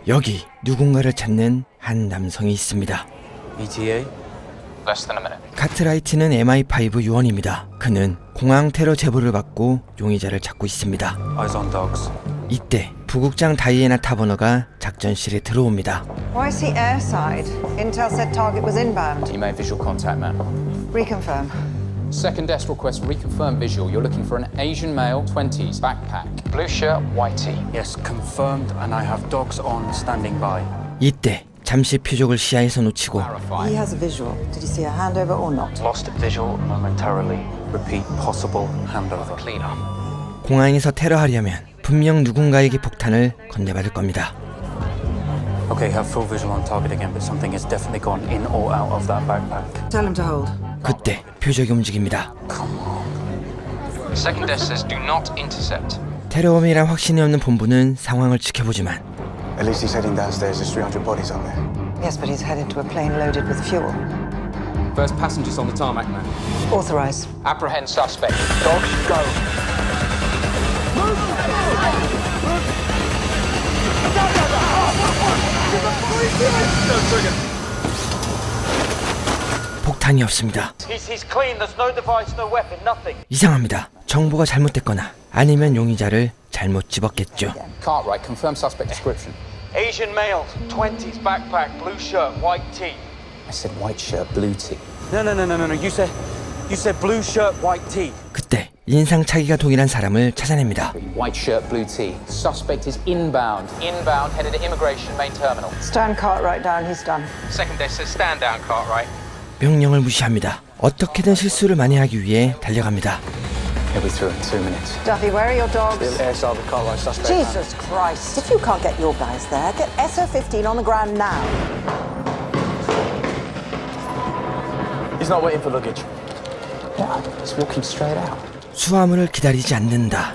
여기 누군가를 찾는 한 남성이 있습니다. ETA? Less than a minute. 카트라이트는 MI5 요원입니다. 그는 공항 테러 제보를 받고 용의자를 찾고 있습니다. Eyes on dogs. 이때 부국장 다이애나 타버너가 작전실에 들어옵니다. YC airside. Intel said target was inbound. You made visual contact, man. Reconfirm. Second desk request reconfirm visual. You're looking for an Asian male, 20s, backpack, blue shirt, white tee. Yes, confirmed, and I have dogs on standing by. 이때 잠시 표적을 시야에서 놓치고 He has a visual. Did you see a handover or not? Lost visual momentarily. Repeat, possible handover. Cleaner. 공항에서 테러하려면 분명 누군가에게 폭탄을 건네받을 겁니다. Okay, have full visual on target again, but something has definitely gone in or out of that backpack. Tell him to hold. 그때 표적이 움직입니다. Second desk says do not intercept. 테러범이란 확신이 없는 본부는 상황을 지켜보지만 At least he's heading downstairs. There's 300 bodies up there. Yes, but he's headed to a plane loaded with fuel. First passengers on the tarmac, man. Authorize. Apprehend suspect. Dogs, go. 폭탄이 없습니다. He's clean. There's no device, no weapon, nothing. 이상합니다. 정보가 잘못됐거나 아니면 용의자를 잘못 집었겠죠. Cartwright, confirm suspect description. Asian male, 20s, backpack, blue shirt, white tee. I said white shirt, blue tee. No. You said blue shirt, white tee. 그때 인상착의가 동일한 사람을 찾아냅니다. White shirt, blue tee. Suspect is inbound. Inbound, headed to immigration main terminal. Stand Cartwright down. He's done. Second desk says stand down, Cartwright. 명령을 무시합니다. 어떻게든 실수를 만회하기 위해 달려갑니다. He'll be through in 2 minutes. Duffy, where are your dogs? Airside with Cartwright suspect. Jesus Christ. If you can't get your guys there, get SO15 on the ground now. He's not waiting for luggage. What? Just walk him straight out. 수화물을 기다리지 않는다.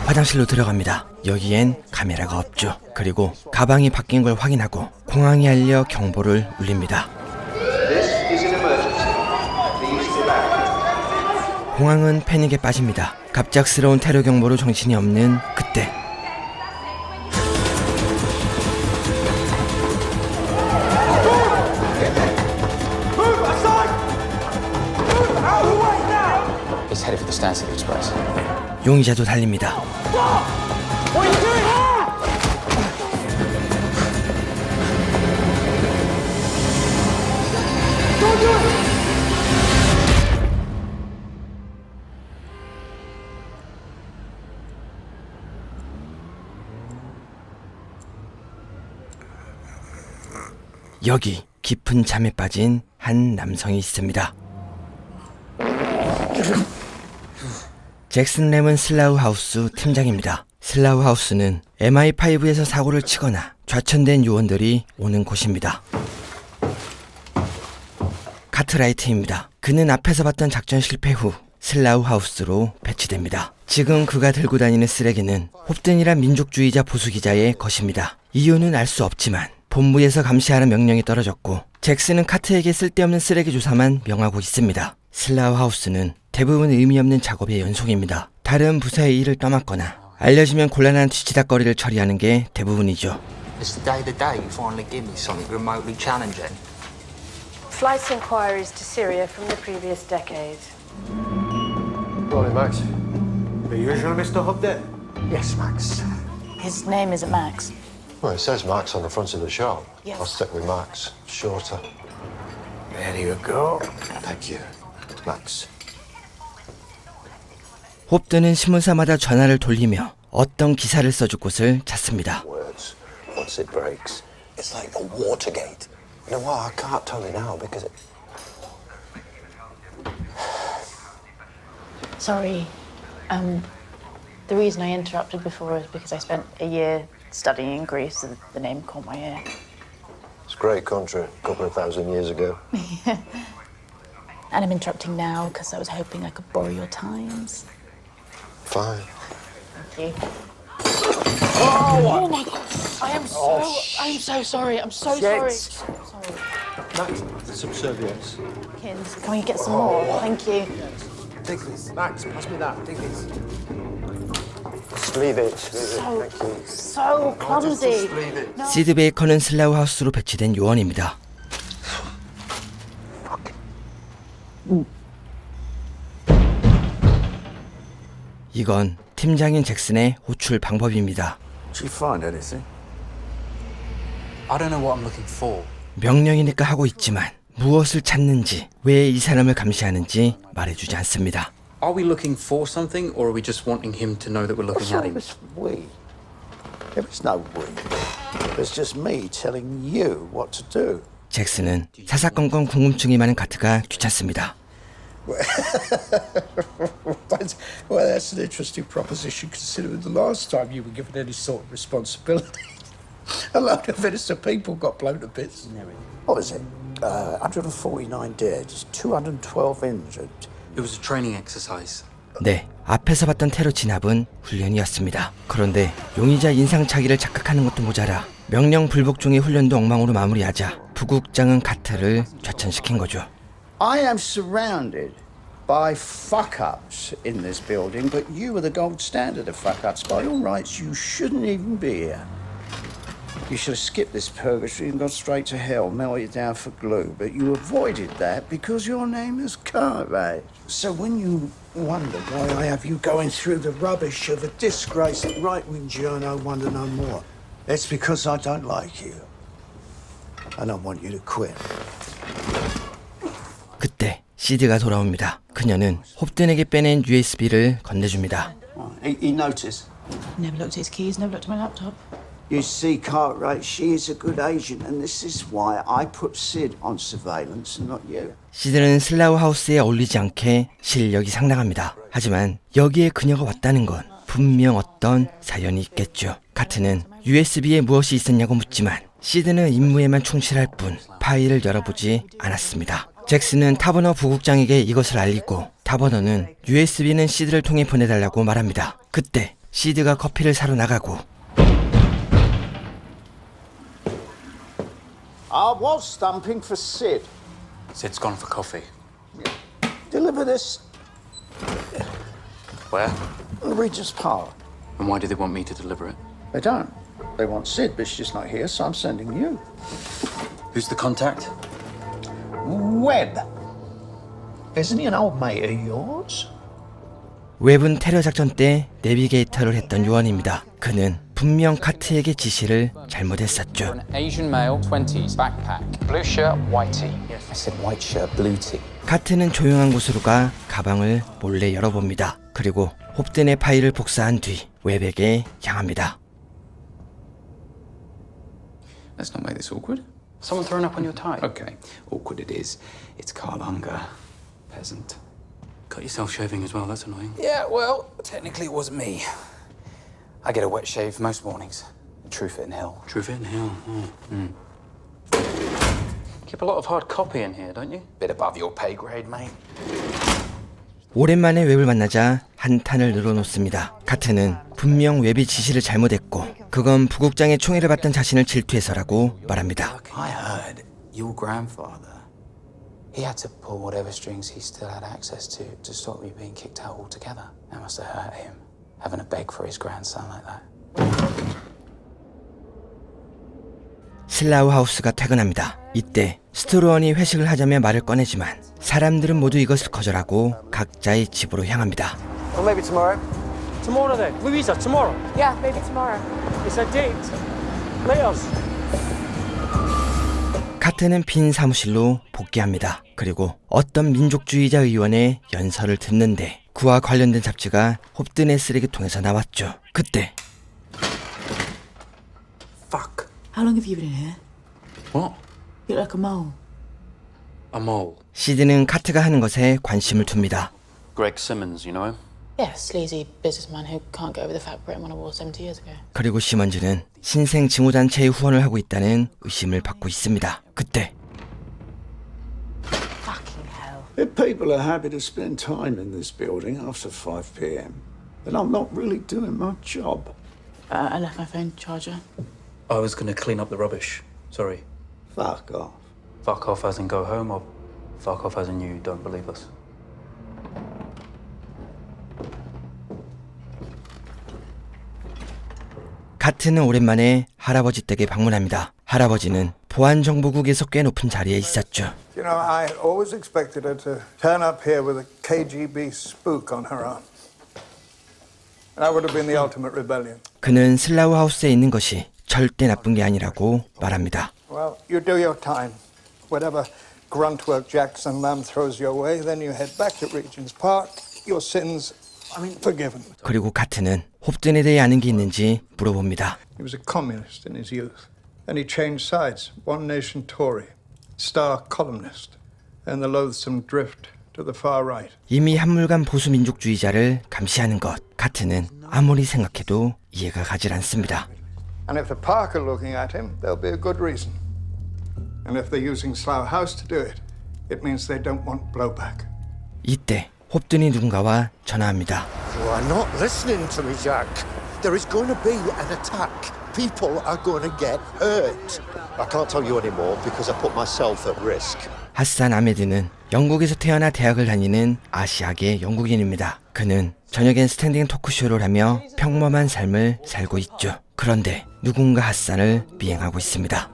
화장실로 들어갑니다. 여기엔 카메라가 없죠. 그리고 가방이 바뀐 걸 확인하고 공항이 알려 경보를 울립니다. 공항은 패닉에 빠집니다. 갑작스러운 테러 경보로 정신이 없는 그때 He's headed for the Stansted Express. 용의자도 달립니다. 여기 깊은 잠에 빠진 한 남성이 있습니다. 잭슨 램은 슬라우하우스 팀장입니다. 슬라우하우스는 MI5에서 사고를 치거나 좌천된 요원들이 오는 곳입니다. 카트라이트입니다. 그는 앞에서 봤던 작전 실패 후 슬라우하우스로 배치됩니다. 지금 그가 들고 다니는 쓰레기는 홉든이란 민족주의자 보수기자의 것입니다. 이유는 알 수 없지만 본부에서 감시하는 명령이 떨어졌고 잭슨은 카트에게 쓸데없는 쓰레기 조사만 명하고 있습니다. 슬라우하우스는 대부분 의미 없는 작업의 연속입니다. 다른 부서의 일을 떠맡거나 알려지면 곤란한 뒤치다거리를 처리하는 게 대부분이죠. It's the day to day you finally give me something remotely challenging. Flight inquiries to Syria from the previous decade. Morning, Max. The usual Mr. Hobden? Yes, Max. His name isn't Max. Well, it says Max on the front of the shop. Yes. I'll stick with Max. Shorter. There you go. Thank you. Max. 홉든은 신문사마다 전화를 돌리며 어떤 기사를 써줄 곳을 찾습니다. Words. Once it breaks, it's like the Watergate. You know what? I can't tell you now because it... Sorry. The reason I interrupted before is because I spent a year studying in Greece and the name caught my ear. It's a great country a couple of thousand years ago. And I'm interrupting now because I was hoping I could borrow your times. Fine. Thank you. Oh my God! I am so sorry. I'm so sorry. Sorry. Max, subservience. Kins, can we get some more? Thank you. Take this. Max, pass me that. Take this. Just leave it. So clumsy. 시드 베이커는 슬라우 하우스로 배치된 요원입니다. 이건 팀장인 잭슨의 호출 방법입니다. Did you find anything? I don't know what I'm looking for. 명령이니까 하고 있지만 무엇을 찾는지, 왜 이 사람을 감시하는지 말해주지 않습니다. Are we looking for something, or are we just wanting him to know that we're looking at him? It's we. There is no we. It's just me telling you what to do. 잭슨은 사사건건 궁금증이 많은 카트가 귀찮습니다. Well, that's an interesting proposition considering the last time you were given any sort of responsibility. A load of innocent people got blown to bits. What was it? 149 dead, 212 injured. It was a training exercise. 네, 앞에서 봤던 테러 진압은 훈련이었습니다. 그런데 용의자 인상착의를 착각하는 것도 모자라 명령 불복 중의 훈련도 엉망으로 마무리하자 부국장은 카트를 좌천시킨 거죠. I am surrounded by fuck-ups in this building, but you are the gold standard of fuck-ups. By all rights, you shouldn't even be here. You should have skipped this purgatory and gone straight to hell, melted down for glue. But you avoided that because your name is Cartwright. So when you wonder why I have you going through the rubbish of a disgraced right-wing journal, wonder no more. It's because I don't like you. And I want you to quit. 그때 시드가 돌아옵니다. 그녀는 홉든에게 빼낸 USB를 건네줍니다. He noticed. Never looked at his keys, never looked at my laptop. You see, Cartwright, she is a good agent, and this is why I put Sid on surveillance and not you. 시드는 슬라우 하우스에 어울리지 않게 실력이 상당합니다. 하지만 여기에 그녀가 왔다는 건 분명 어떤 사연이 있겠죠. 카트는 USB에 무엇이 있었냐고 묻지만 시드는 임무에만 충실할 뿐 파일을 열어보지 않았습니다. 잭슨은 타버너 부국장에게 이것을 알리고 타버너는 USB는 시드를 통해 보내달라고 말합니다. 그때 시드가 커피를 사러 나가고 I was stumping for Sid. Sid's gone for coffee. Deliver this Where? Regis Park. And why do they want me to deliver it? They don't. They want Sid, but she's not here, so I'm sending you. Who's the contact? Webb. Isn't he an old mate of yours? 웹은 테러 작전 때 내비게이터를 했던 요원입니다. 그는 분명 카트에게 지시를 잘못했었죠. For an Asian male, 20s, backpack, blue shirt, white tee. Yes, I said white shirt, blue tee. 카트는 조용한 곳으로 가 가방을 몰래 열어봅니다. 그리고 홉든의 파일을 복사한 뒤 웹에게 향합니다. Let's not make this awkward. Someone thrown up on your tie. Okay, awkward it is. It's Carl Unger, peasant. Cut yourself shaving as well, that's annoying. Yeah, well, technically it wasn't me. I get a wet shave most mornings. Truefit and Hill. Truefit and Hill. Keep a lot of hard copy in here, don't you? Bit above your pay grade, mate. 오랜만에 웹을 만나자 한탄을 늘어놓습니다. 카트는 분명 웹이 지시를 잘못했고 그건 부국장의 총애를 받던 자신을 질투해서라고 말합니다. I heard your grandfather, he had to pull whatever strings he still had access to stop you being kicked out altogether. That must have hurt him, having to beg for his grandson like that. 슬라우 하우스가 퇴근합니다. 이때 스트로원이 회식을 하자며 말을 꺼내지만 사람들은 모두 이것을 거절하고 각자의 집으로 향합니다. Well, maybe tomorrow. Tomorrow then. Louisa, tomorrow. Yeah, maybe tomorrow. It's a date. Leos. 카트는 빈 사무실로 복귀합니다. 그리고 어떤 민족주의자 의원의 연설을 듣는데 그와 관련된 잡지가 홉든의 쓰레기통에서 나왔죠. 그때 Fuck. How long have you been in here? What? You look like a mole. A mole. 시드는 카트가 하는 것에 관심을 둡니다. Greg Simmons, you know him? Yeah, sleazy businessman who can't get over the fact Britain won a war 70 years ago. 그리고 시먼즈는 신생 징후단체에 후원을 하고 있다는 의심을 받고 있습니다. 그때 Fucking hell. If people are happy to spend time in this building after 5 p.m., then I'm not really doing my job. I left my phone charger. I was going to clean up the rubbish. Sorry. Fuck off. Fuck off as in go home, or fuck off as in you don't believe us? 카트는 오랜만에 할아버지 댁에 방문합니다. 할아버지는 보안정보국에서 꽤 높은 자리에 있었죠. You know, I always expected her to turn up here with a KGB spook on her arm. That would have been the ultimate rebellion. 그는 슬라우 하우스에 있는 것이 절대 나쁜 게 아니라고 말합니다. Well, you do your time. Whatever grunt work Jackson Lamb throws your way, then you head back to Regent's Park. Your sins, forgiven. 그리고 카트는 홉든에 대해 아는 게 있는지 물어봅니다. He was a communist in his youth. Then he changed sides. One Nation Tory, star columnist, and the loathsome drift to the far right. 이미 한물간 보수 민족주의자를 감시하는 것, 카트는 아무리 생각해도 이해가 가질 않습니다. And if the Park are looking at him, there'll be a good reason. And if they're using Slough House to do it, it means they don't want blowback. 이때 홉든이 누군가와 전화합니다. You are not listening to me, Jack. There is going to be an attack. People are going to get hurt. I can't tell you anymore because I put myself at risk. 하산 아메드는 영국에서 태어나 대학을 다니는 아시아계 영국인입니다. 그는 저녁엔 스탠딩 토크쇼를 하며 평범한 삶을 살고 있죠. 그런데 누군가 하산을 미행하고 있습니다.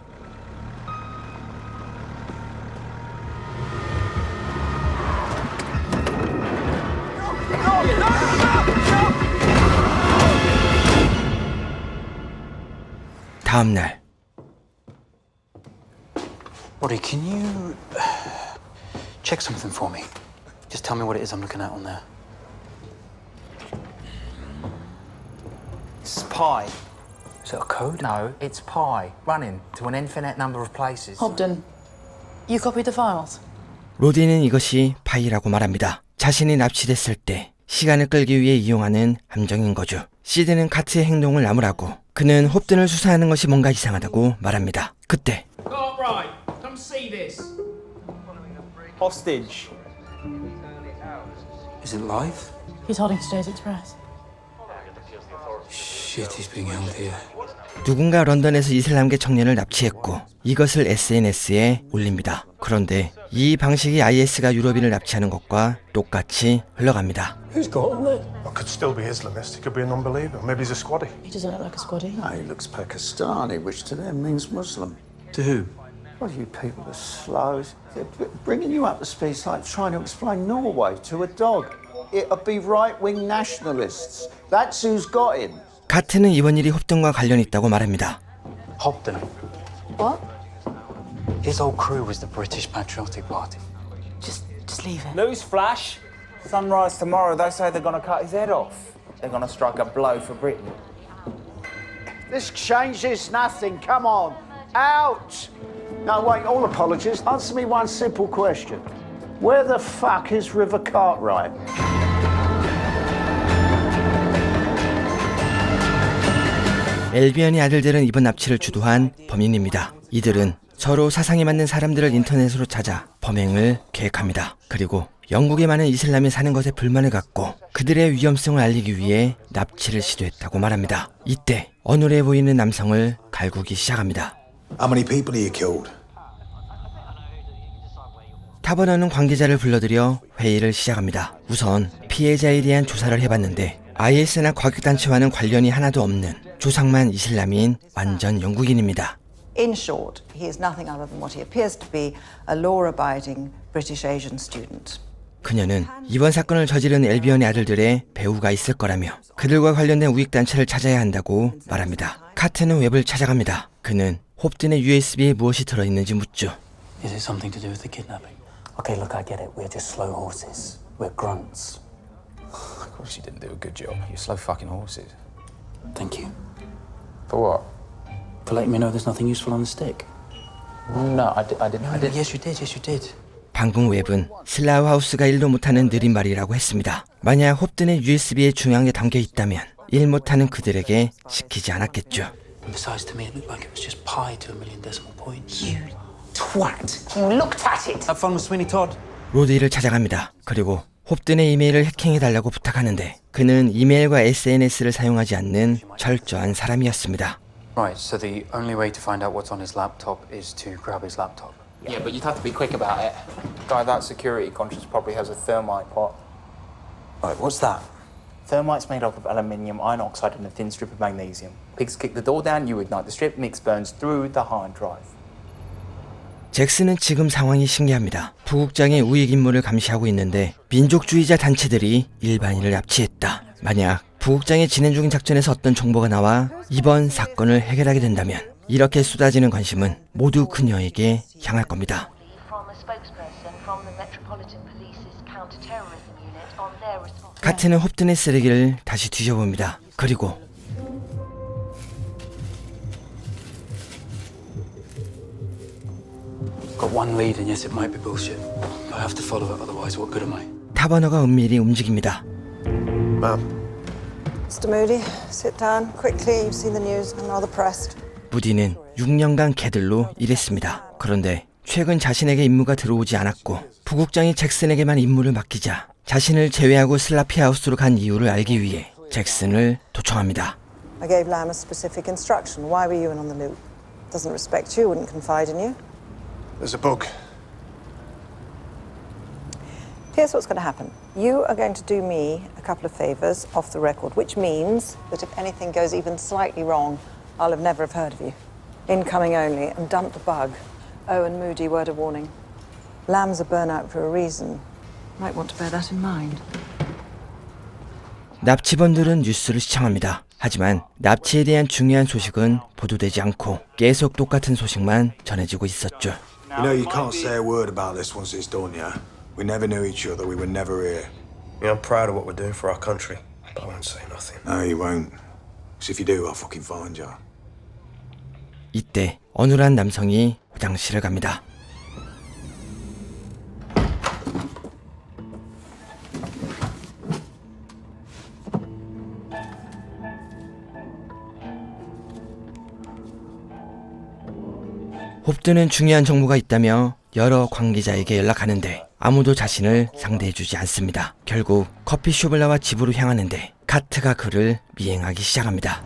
다음 날 Roddy, can you check something for me? Just tell me what it is I'm looking at on there. It's pi. Is it a code? No, it's pi. Running to an infinite number of places. Hobden, you copied the files? 로디는 이것이 파이라고 말합니다. 자신이 납치됐을 때 시간을 끌기 위해 이용하는 함정인 거죠. 시드는 카트의 행동을 나무라고 그는 홉든을 수사하는 것이 뭔가 이상하다고 말합니다. 그때 Cartwright, come see this. Hostage. Is it live? He's holding today's Express. Shit, he's being held here. 누군가 런던에서 이슬람계 청년을 납치했고 이것을 SNS에 올립니다. 그런데 이 방식이 IS가 유럽인을 납치하는 것과 똑같이 흘러갑니다. Who's got him there? I could still be Islamist. He could be a non-believer. Maybe he's a squaddie. He doesn't look like a squaddie. No, he looks Pakistani, which to them means Muslim. To who? Well, you people are slow. They're bringing you up to speed is like trying to explain Norway to a dog. It'll be right-wing nationalists. That's who's got him. 카트는 이번 일이 홉든과 관련이 있다고 말합니다. Hobden. What? His whole crew was the British Patriotic Party. Just leave it. Newsflash. Sunrise tomorrow, they say they're going to cut his head off. They're going to strike a blow for Britain. This changes nothing. Come on. Out! No, wait, all apologies. Answer me one simple question. Where the fuck is River Cartwright? 엘비언의 아들들은 이번 납치를 주도한 범인입니다. 이들은 서로 사상이 맞는 사람들을 인터넷으로 찾아 범행을 계획합니다. 그리고 영국에 많은 이슬람이 사는 것에 불만을 갖고 그들의 위험성을 알리기 위해 납치를 시도했다고 말합니다. 이때 어눌해 보이는 남성을 갈구기 시작합니다. How many people are you killed? 타버너는 관계자를 불러들여 회의를 시작합니다. 우선 피해자에 대한 조사를 해봤는데 IS나 과격단체와는 관련이 하나도 없는 조상만 이슬람인 완전 영국인입니다. In short, he is nothing other than what he appears to be, a law-abiding British Asian student. 그녀는 이번 사건을 저지른 엘비언의 아들들의 배우가 있을 거라며 그들과 관련된 우익단체를 찾아야 한다고 말합니다. 카트는 웹을 찾아갑니다. 그는 홉든의 USB에 무엇이 들어있는지 묻죠. Is it something to do with the kidnapping? Okay, look, I get it. We're just slow horses. We're grunts. Of course you didn't do a good job. You slow fucking horses. Thank you. For what? For letting me know there's nothing useful on the stick. No, I didn't. Yes, you did. Yes, you did. 방금 웹은 슬라우 하우스가 일도 못하는 느린 말이라고 했습니다. 만약 홉든의 USB에 중요한 게 담겨 있다면 일 못하는 그들에게 시키지 않았겠죠. Besides, to me, it looked like it was just pi to a million decimal points. You twat. You looked at it. Have fun with Sweeney Todd. 로디를 찾아갑니다. 그리고 홉든의 이메일을 해킹해달라고 부탁하는데 그는 이메일과 SNS를 사용하지 않는 철저한 사람이었습니다. Right, so the only way to find out what's on his laptop is to grab his laptop. Yeah, but you'd have to be quick about it. Guy that security conscious probably has a thermite pot. Right, what's that? Thermite's made up of aluminium, iron oxide, and a thin strip of magnesium. Pigs kick the door down, you ignite the strip, mix burns through the hard drive. 잭슨은 지금 상황이 신기합니다. 부국장의 우익 임무를 감시하고 있는데 민족주의자 단체들이 일반인을 납치했다. 만약 부국장이 진행 중인 작전에서 어떤 정보가 나와 이번 사건을 해결하게 된다면 이렇게 쏟아지는 관심은 모두 그녀에게 향할 겁니다. 카트는 홉든의 쓰레기를 다시 뒤져봅니다. 그리고 Got one lead, and yes, it might be bullshit. But I have to follow it, otherwise, what good am I? 타버너가 은밀히 움직입니다. Ma'am. Mr. Moody, sit down quickly. You've seen the news. I'm rather pressed. 무디는 6년간 개들로 일했습니다. 그런데 최근 자신에게 임무가 들어오지 않았고 부국장이 잭슨에게만 임무를 맡기자 자신을 제외하고 슬라피 하우스로 간 이유를 알기 위해 잭슨을 도청합니다. I gave Lamb a specific instruction. Why were you in on the loop? Doesn't respect you, wouldn't confide in you. There's a bug. Here's what's going to happen. You are going to do me a couple of favours off the record, which means that if anything goes even slightly wrong, I'll have never have heard of you. Incoming only, and dump the bug. Oh, and Moody, word of warning. Lamb's a burnout for a reason. Might want to bear that in mind. 납치범들은 뉴스를 시청합니다. 하지만 납치에 대한 중요한 소식은 보도되지 않고 계속 똑같은 소식만 전해지고 있었죠. You know, you can't say a word about this once it's done, yeah? We never knew each other, we were never here. Yeah, I'm proud of what we're doing for our country, but I won't say nothing. No, you won't. Because if you do, I'll fucking find you. 이때 어눌한 남성이 화장실을 갑니다. 홉든은 중요한 정보가 있다며 여러 관계자에게 연락하는데 아무도 자신을 상대해주지 않습니다. 결국 커피숍을 나와 집으로 향하는데 카트가 그를 미행하기 시작합니다.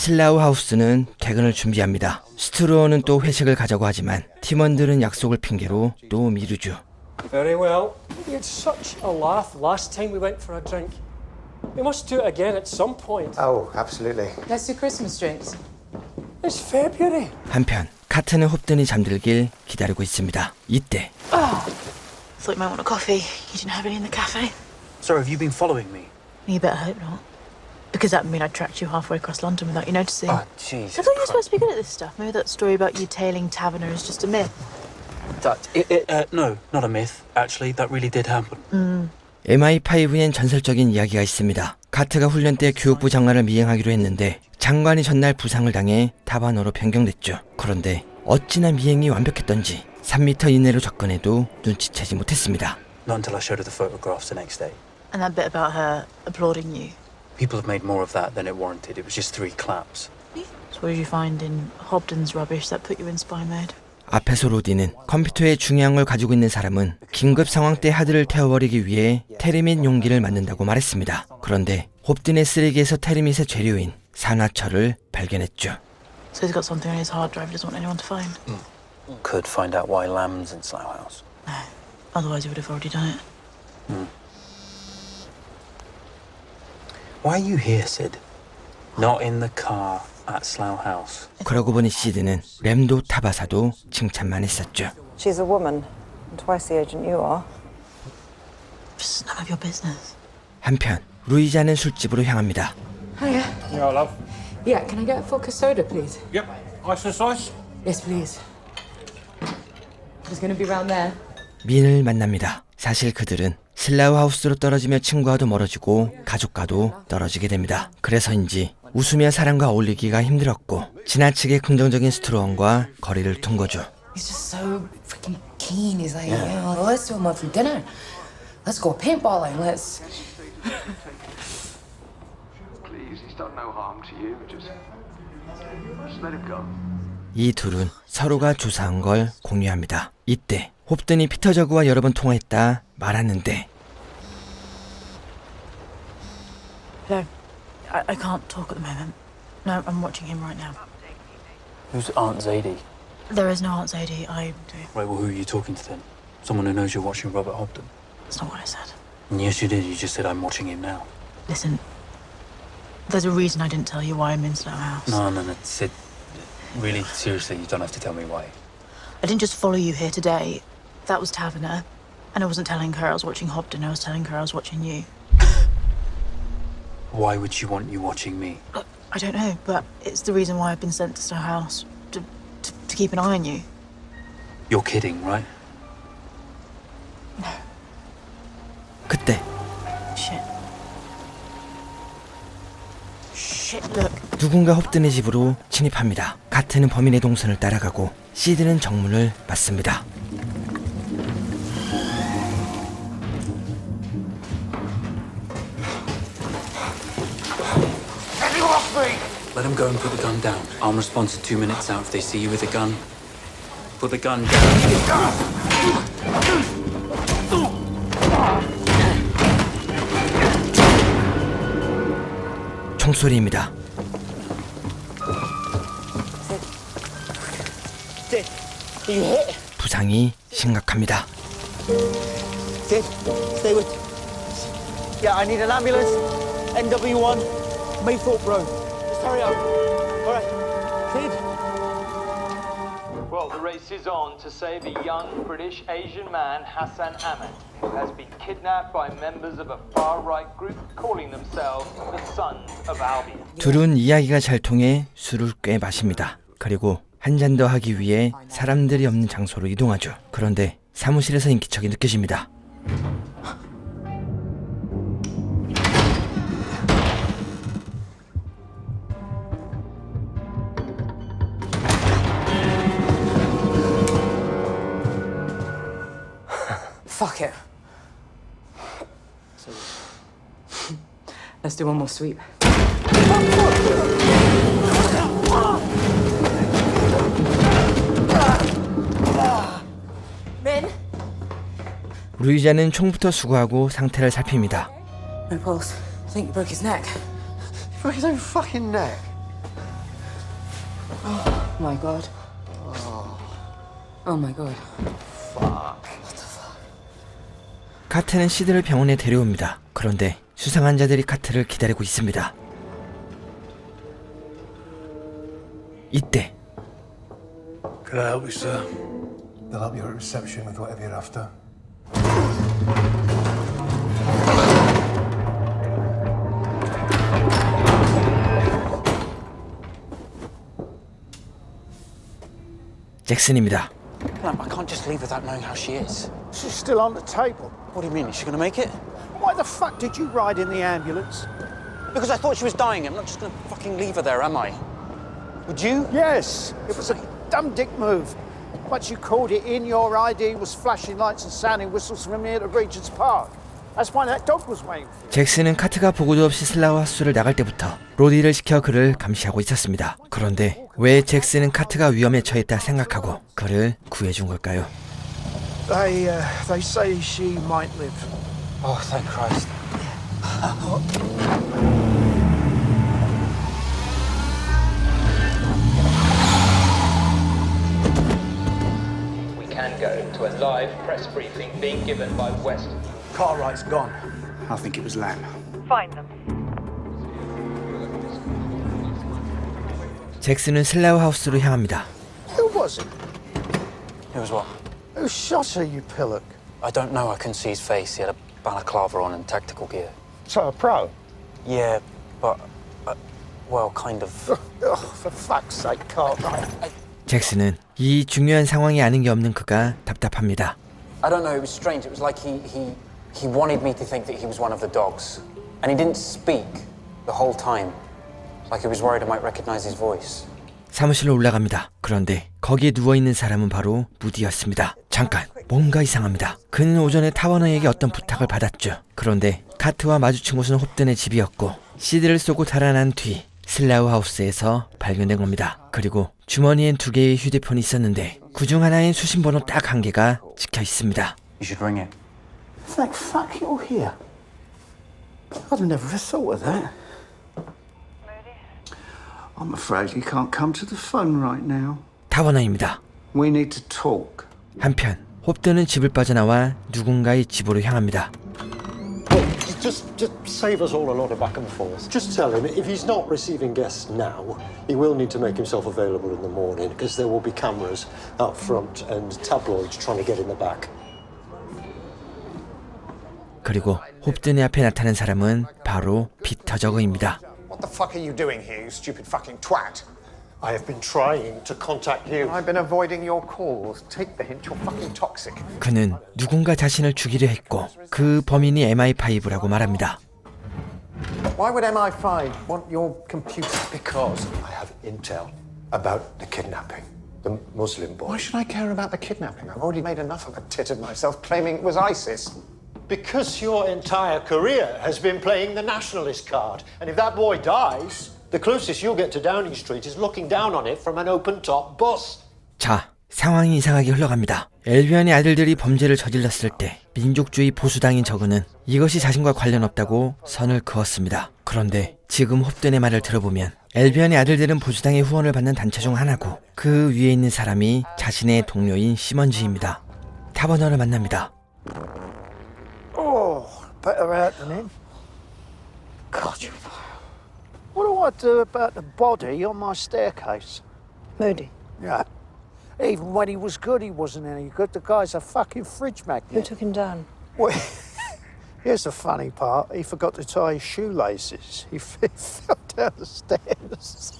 슬라우 하우스는 퇴근을 준비합니다. 스트루어는 또 회식을 가자고 하지만 팀원들은 약속을 핑계로 또 미루죠. Very well. We had such a laugh last time we went for a drink. We must do it again at some point. Oh, absolutely. Let's do Christmas drinks. It's February. 한편 카트는 홉든이 잠들길 기다리고 있습니다. 이때 Thought you might want a coffee. You didn't have any in the cafe. Sorry, have you been following me? You better hope not. Because that would mean I tracked you halfway across London without you noticing. Oh, Jesus I thought you were supposed to be good at this stuff. Maybe that story about you tailing Taverner is just a myth. No, not a myth. Actually, that really did happen. MI5엔 전설적인 이야기가 있습니다. 카트가 훈련 때 교육부 장관을 미행하기로 했는데 장관이 전날 부상을 당해 타바너로 변경됐죠. 그런데 어찌나 미행이 완벽했던지 3m 이내로 접근해도 눈치채지 못했습니다. Not until I showed her the photographs the next day. And that bit about her applauding you. People have made more of that than it warranted. It was just 3 claps. So what did you find in Hobden's rubbish that put you in spy mode? 앞에서 로디는 컴퓨터에 중요한 걸 가지고 있는 사람은 긴급 상황 때 하드를 태워버리기 위해 테르밋 용기를 만든다고 말했습니다. 그런데 홉든의 쓰레기에서 테르밋의 재료인 산화철을 발견했죠. So he's got something on his hard drive he doesn't want anyone to find. Could find out why Lamb's in Slough House. No, otherwise he would have already done it. Why are you here, Sid? Not in the car at Slough House. 그러고 보니 시드는 램도 타바사도 칭찬만 했었죠. She's a woman, and twice the agent you are. It's none of your business. 한편 루이자는 술집으로 향합니다. Hiya. You all love? Yeah, can I get a vodka soda, please? Yep. Ice and slice? Yes, please. He's going to be round there. 민을 만납니다. 사실 그들은 슬라우 하우스로 떨어지며 친구와도 멀어지고 가족과도 떨어지게 됩니다. 그래서인지 웃으며 사람과 어울리기가 힘들었고 지나치게 긍정적인 스트로원과 거리를 둔 거죠. He's just so freaking keen. He's like, yeah, well, let's do a monthly dinner. Let's go paintballing. Let's. Please, he's done no harm to you. Just let him go. 이 둘은 서로가 조사한 걸 공유합니다. 이때 홉든이 피터 저그와 여러 번 통화했다 말았는데 No, I can't talk at the moment. No, I'm watching him right now. Who's Aunt Zadie? There is no Aunt Zadie. I do. Right, well, who are you talking to then? Someone who knows you're watching Robert Hobden? That's not what I said. Yes, you did. You just said I'm watching him now. Listen, there's a reason I didn't tell you why I'm in Slough House. No, Sid. Really, seriously, you don't have to tell me why. I didn't just follow you here today. That was Taverner. And I wasn't telling her I was watching Hobden. I was telling her I was watching you. Why would you want you watching me? I don't know, but it's the reason why I've been sent to Slough House. To keep an eye on you. You're kidding, right? No. 그때 Shit. Shit, look. 누군가 홉든의 집으로 침입합니다. 카트는 범인의 동선을 따라가고 시드는 정문을 맞습니다. Let him go and put the gun down. Arm response 2 minutes out. If they see you with a gun, put the gun down. 총소리입니다. 부상이 심각합니다. Sid, stay with. Yeah, I need an ambulance. NW1, Maythorpe Road. Just hurry up. All right, Sid. Well, the race is on to save a young British Asian man, Hassan Ahmed, who has been kidnapped by members of a far-right group calling themselves the Sons of Albion. 둘은 이야기가 잘 통해 술을 꽤 마십니다. 그리고 한 잔 더 하기 위해 사람들이 없는 장소로 이동하죠. 그런데 사무실에서 인기척이 느껴집니다. Fuck it. Let's do one more sweep. Men? 루이자는 총부터 수거하고 상태를 살핍니다. No pulse. I think he broke his neck. Broke his own fucking neck. Oh my god. Oh my god. 카트는 시드를 병원에 데려옵니다. 그런데 수상 환자들이 카트를 기다리고 있습니다. 이때 Can I help you, sir? They'll help you at reception with whatever you're after. 잭슨입니다. I can't just leave without knowing how she is. She's still on the table. What do you mean? Is she gonna make it? Why the fuck did you ride in the ambulance? Because I thought she was dying. I'm not just gonna fucking leave her there, am I? Would you? Yes, it was a dumb dick move. Once you called it in, your ID was flashing lights and sounding whistles from here to Regent's Park. That's why that dog was waiting for you. 잭슨은 카트가 보고도 없이 슬라우 하우스를 나갈 때부터 로디를 시켜 그를 감시하고 있었습니다. 그런데 왜 잭슨은 카트가 위험에 처했다 생각하고 그를 구해준 걸까요? They say she might live. Oh, thank Christ. We can go to a live press briefing being given by West. Cartwright's gone. I think it was Lamb. Find them. 잭슨은 슬라우 하우스로 향합니다. Who was it? It was what? Who shot her, you pillock? I don't know. I couldn't see his face. He had a balaclava on and tactical gear. So a pro? Yeah, but well, kind of. For fuck's sake, Cartwright. 잭슨은 이 중요한 상황이 아는 게 없는 그가 답답합니다. I don't know. It was strange. It was like he He wanted me to think that he was one of the dogs. And he didn't speak the whole time. Like he was worried I might recognize his voice. 사무실로 올라갑니다. 그런데 거기에 누워있는 사람은 바로 무디였습니다. 잠깐, 뭔가 이상합니다. 그는 오전에 타버너에게 어떤 부탁을 받았죠. 그런데 카트와 마주친 곳은 홉든의 집이었고 CD를 쏘고 달아난 뒤 슬라우 하우스에서 발견된 겁니다. 그리고 주머니엔 2개의 휴대폰이 있었는데 그중 하나엔 수신번호 딱 1개가 찍혀 있습니다. You should ring it. Thank fuck you're here. I'd never have thought of that. I'm afraid he can't come to the phone right now. 타버너입니다. We need to talk. 한편 홉든은 집을 빠져나와 누군가의 집으로 향합니다. Just save us all a lot of back and forth. Just tell him if he's not receiving guests now, he will need to make himself available in the morning because there will be cameras out front and tabloids trying to get in the back. 그리고 홉든의 앞에 나타난 사람은 바로 피터 저그입니다. What the fuck are you doing here, you stupid fucking twat? I have been trying to contact you. I've been avoiding your calls. Take the hint, you're fucking toxic. 그는 누군가 자신을 죽이려 했고 그 범인이 MI5라고 말합니다. Why would MI5 want your computer? Because I have intel about the kidnapping, the Muslim boy. Why should I care about the kidnapping? I've already made enough of a tit of myself claiming it was ISIS. Because your entire career has been playing the nationalist card. And if that boy dies, the closest you'll get to Downing Street is looking down on it from an open-top bus. 자, 상황이 이상하게 흘러갑니다. 엘비언의 아들들이 범죄를 저질렀을 때 민족주의 보수당인 저그는 이것이 자신과 관련 없다고 선을 그었습니다. 그런데 지금 홉든의 말을 들어보면 엘비언의 아들들은 보수당의 후원을 받는 단체 중 하나고 그 위에 있는 사람이 자신의 동료인 시먼즈입니다. 타버너를 만납니다. Oh, better out than in. God, you... What do I do about the body on my staircase? Moody. Yeah. Even when he was good, he wasn't any good. The guy's a fucking fridge magnet. Who took him down? Well, here's the funny part. He forgot to tie his shoelaces. He fell down the stairs.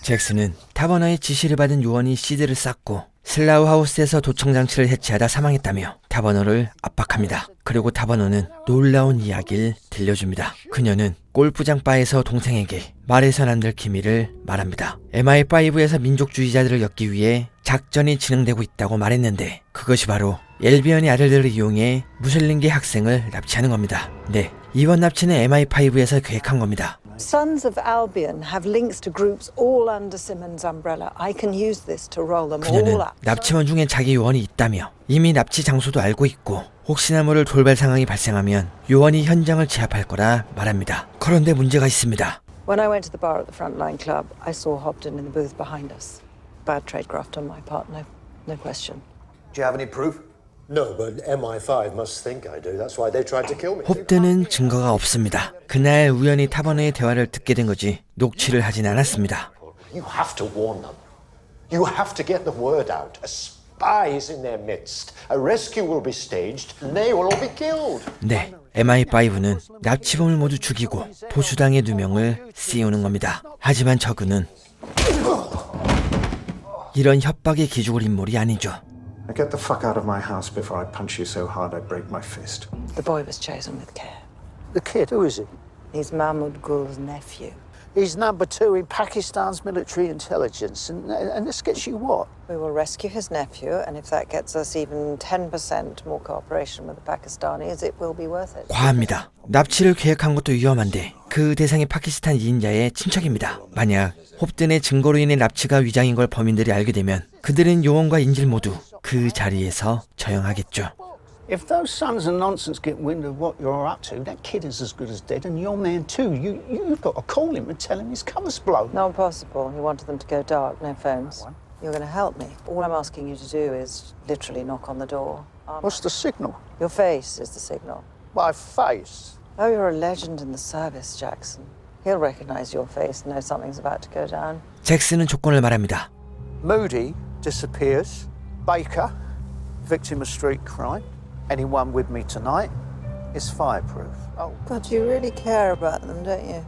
잭슨은 타버너의 지시를 받은 요원이 CD를 쌌고 슬라우 하우스에서 도청 장치를 해체하다 사망했다며 타버너를 압박합니다. 그리고 타버너는 놀라운 이야기를 들려줍니다. 그녀는 골프장 바에서 동생에게 말해선 안 될 기밀을 말합니다. MI5에서 민족주의자들을 엮기 위해 작전이 진행되고 있다고 말했는데 그것이 바로 엘비언의 아들들을 이용해 무슬림계 학생을 납치하는 겁니다. 네, 이번 납치는 MI5에서 계획한 겁니다. Sons of Albion have links to groups all under Simmons' umbrella. I can use this to roll them all 그녀는 up. 납치범 중에 자기 요원이 있다며 이미 납치 장소도 알고 있고 혹시나 모를 돌발 상황이 발생하면 요원이 현장을 제압할 거라 말합니다. 그런데 문제가 있습니다. When I went to the bar at the Frontline Club, I saw Hobden in the booth behind us. Bad tradecraft on my part, no question. Do you have any proof? No, but MI5 must think I do. That's why they tried to kill me. 홉든은 증거가 없습니다. 그날 우연히 타버너의 대화를 듣게 된 거지 녹취를 하진 않았습니다. You have to warn them. You have to get the word out. A spy is in their midst. A rescue will be staged, and they will all be killed. 네, MI5는 납치범을 모두 죽이고 보수당의 누명을 씌우는 겁니다. 하지만 저그는 이런 협박의 기죽을 인물이 아니죠. Get the fuck out of my house before I punch you so hard I break my fist. The boy was chosen with care. The kid, who is he? He's Mahmoud Gul's nephew. He's number 2 in Pakistan's military intelligence. And this gets you what? We will rescue his nephew, and if that gets us even 10% more cooperation with the Pakistanis, it will be worth it. 과합니다. 납치를 계획한 것도 위험한데 그 대상이 파키스탄 2인자의 친척입니다. 만약 홉든의 증거로 인해 납치가 위장인 걸 범인들이 알게 되면 그들은 요원과 인질 모두 그 자리에서 처형하겠죠. If those sons of nonsense get wind of what you're up to, that kid is as good as dead, and your man too. You've got to call him and tell him his cover's blown. Not possible. He wanted them to go dark, no phones. You're going to help me. All I'm asking you to do is literally knock on the door. What's the signal? Your face is the signal. My face? Oh, you're a legend in the service, Jackson. He'll recognize your face and know something's about to go down. 잭슨은 조건을 말합니다. Moody disappears. Baker, victim of street crime. Anyone with me tonight is fireproof. Oh, God, you really care about them, don't you?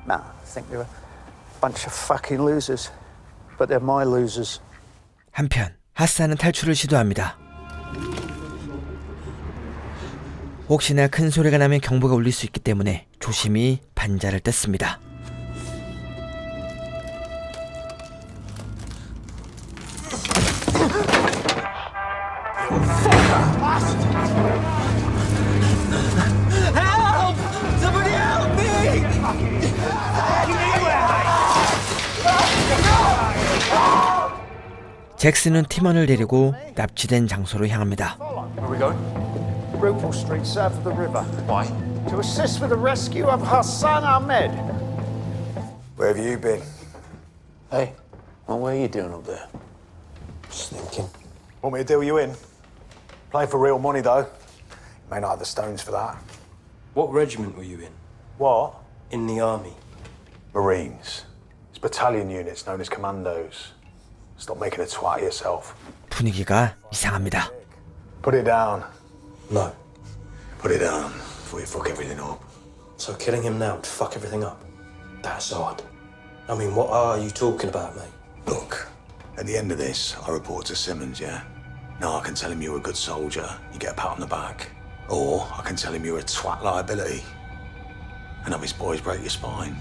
Nah, I think they're a bunch of fucking losers. But they're my losers. 한편 하산은 탈출을 시도합니다. 혹시나 큰 소리가 나면 경보가 울릴 수 있기 때문에 조심히 반자를 뗐습니다. Help! Somebody help me! 잭슨은 팀원을 데리고 납치된 장소로 향합니다. Where are we going? Rupel Street, south of the river. Why? To assist with the rescue of Hassan Ahmed. Where have you been? Hey, well, what are you doing up there? Sneaking. Want me to deal you in? Playing for real money, though. May not have the stones for that. What regiment were you in? What? In the army. Marines. It's battalion units known as commandos. Stop making a twat of yourself. 분위기가 이상합니다. Put it down. No. Put it down before you fuck everything up. So killing him now would fuck everything up? That's odd. I mean, what are you talking about, mate? Look, at the end of this, I report to Simmons, yeah? Now I can tell him you're a good soldier, you get a pat on the back. Or I can tell him you're a twat liability. And have his boys break your spine.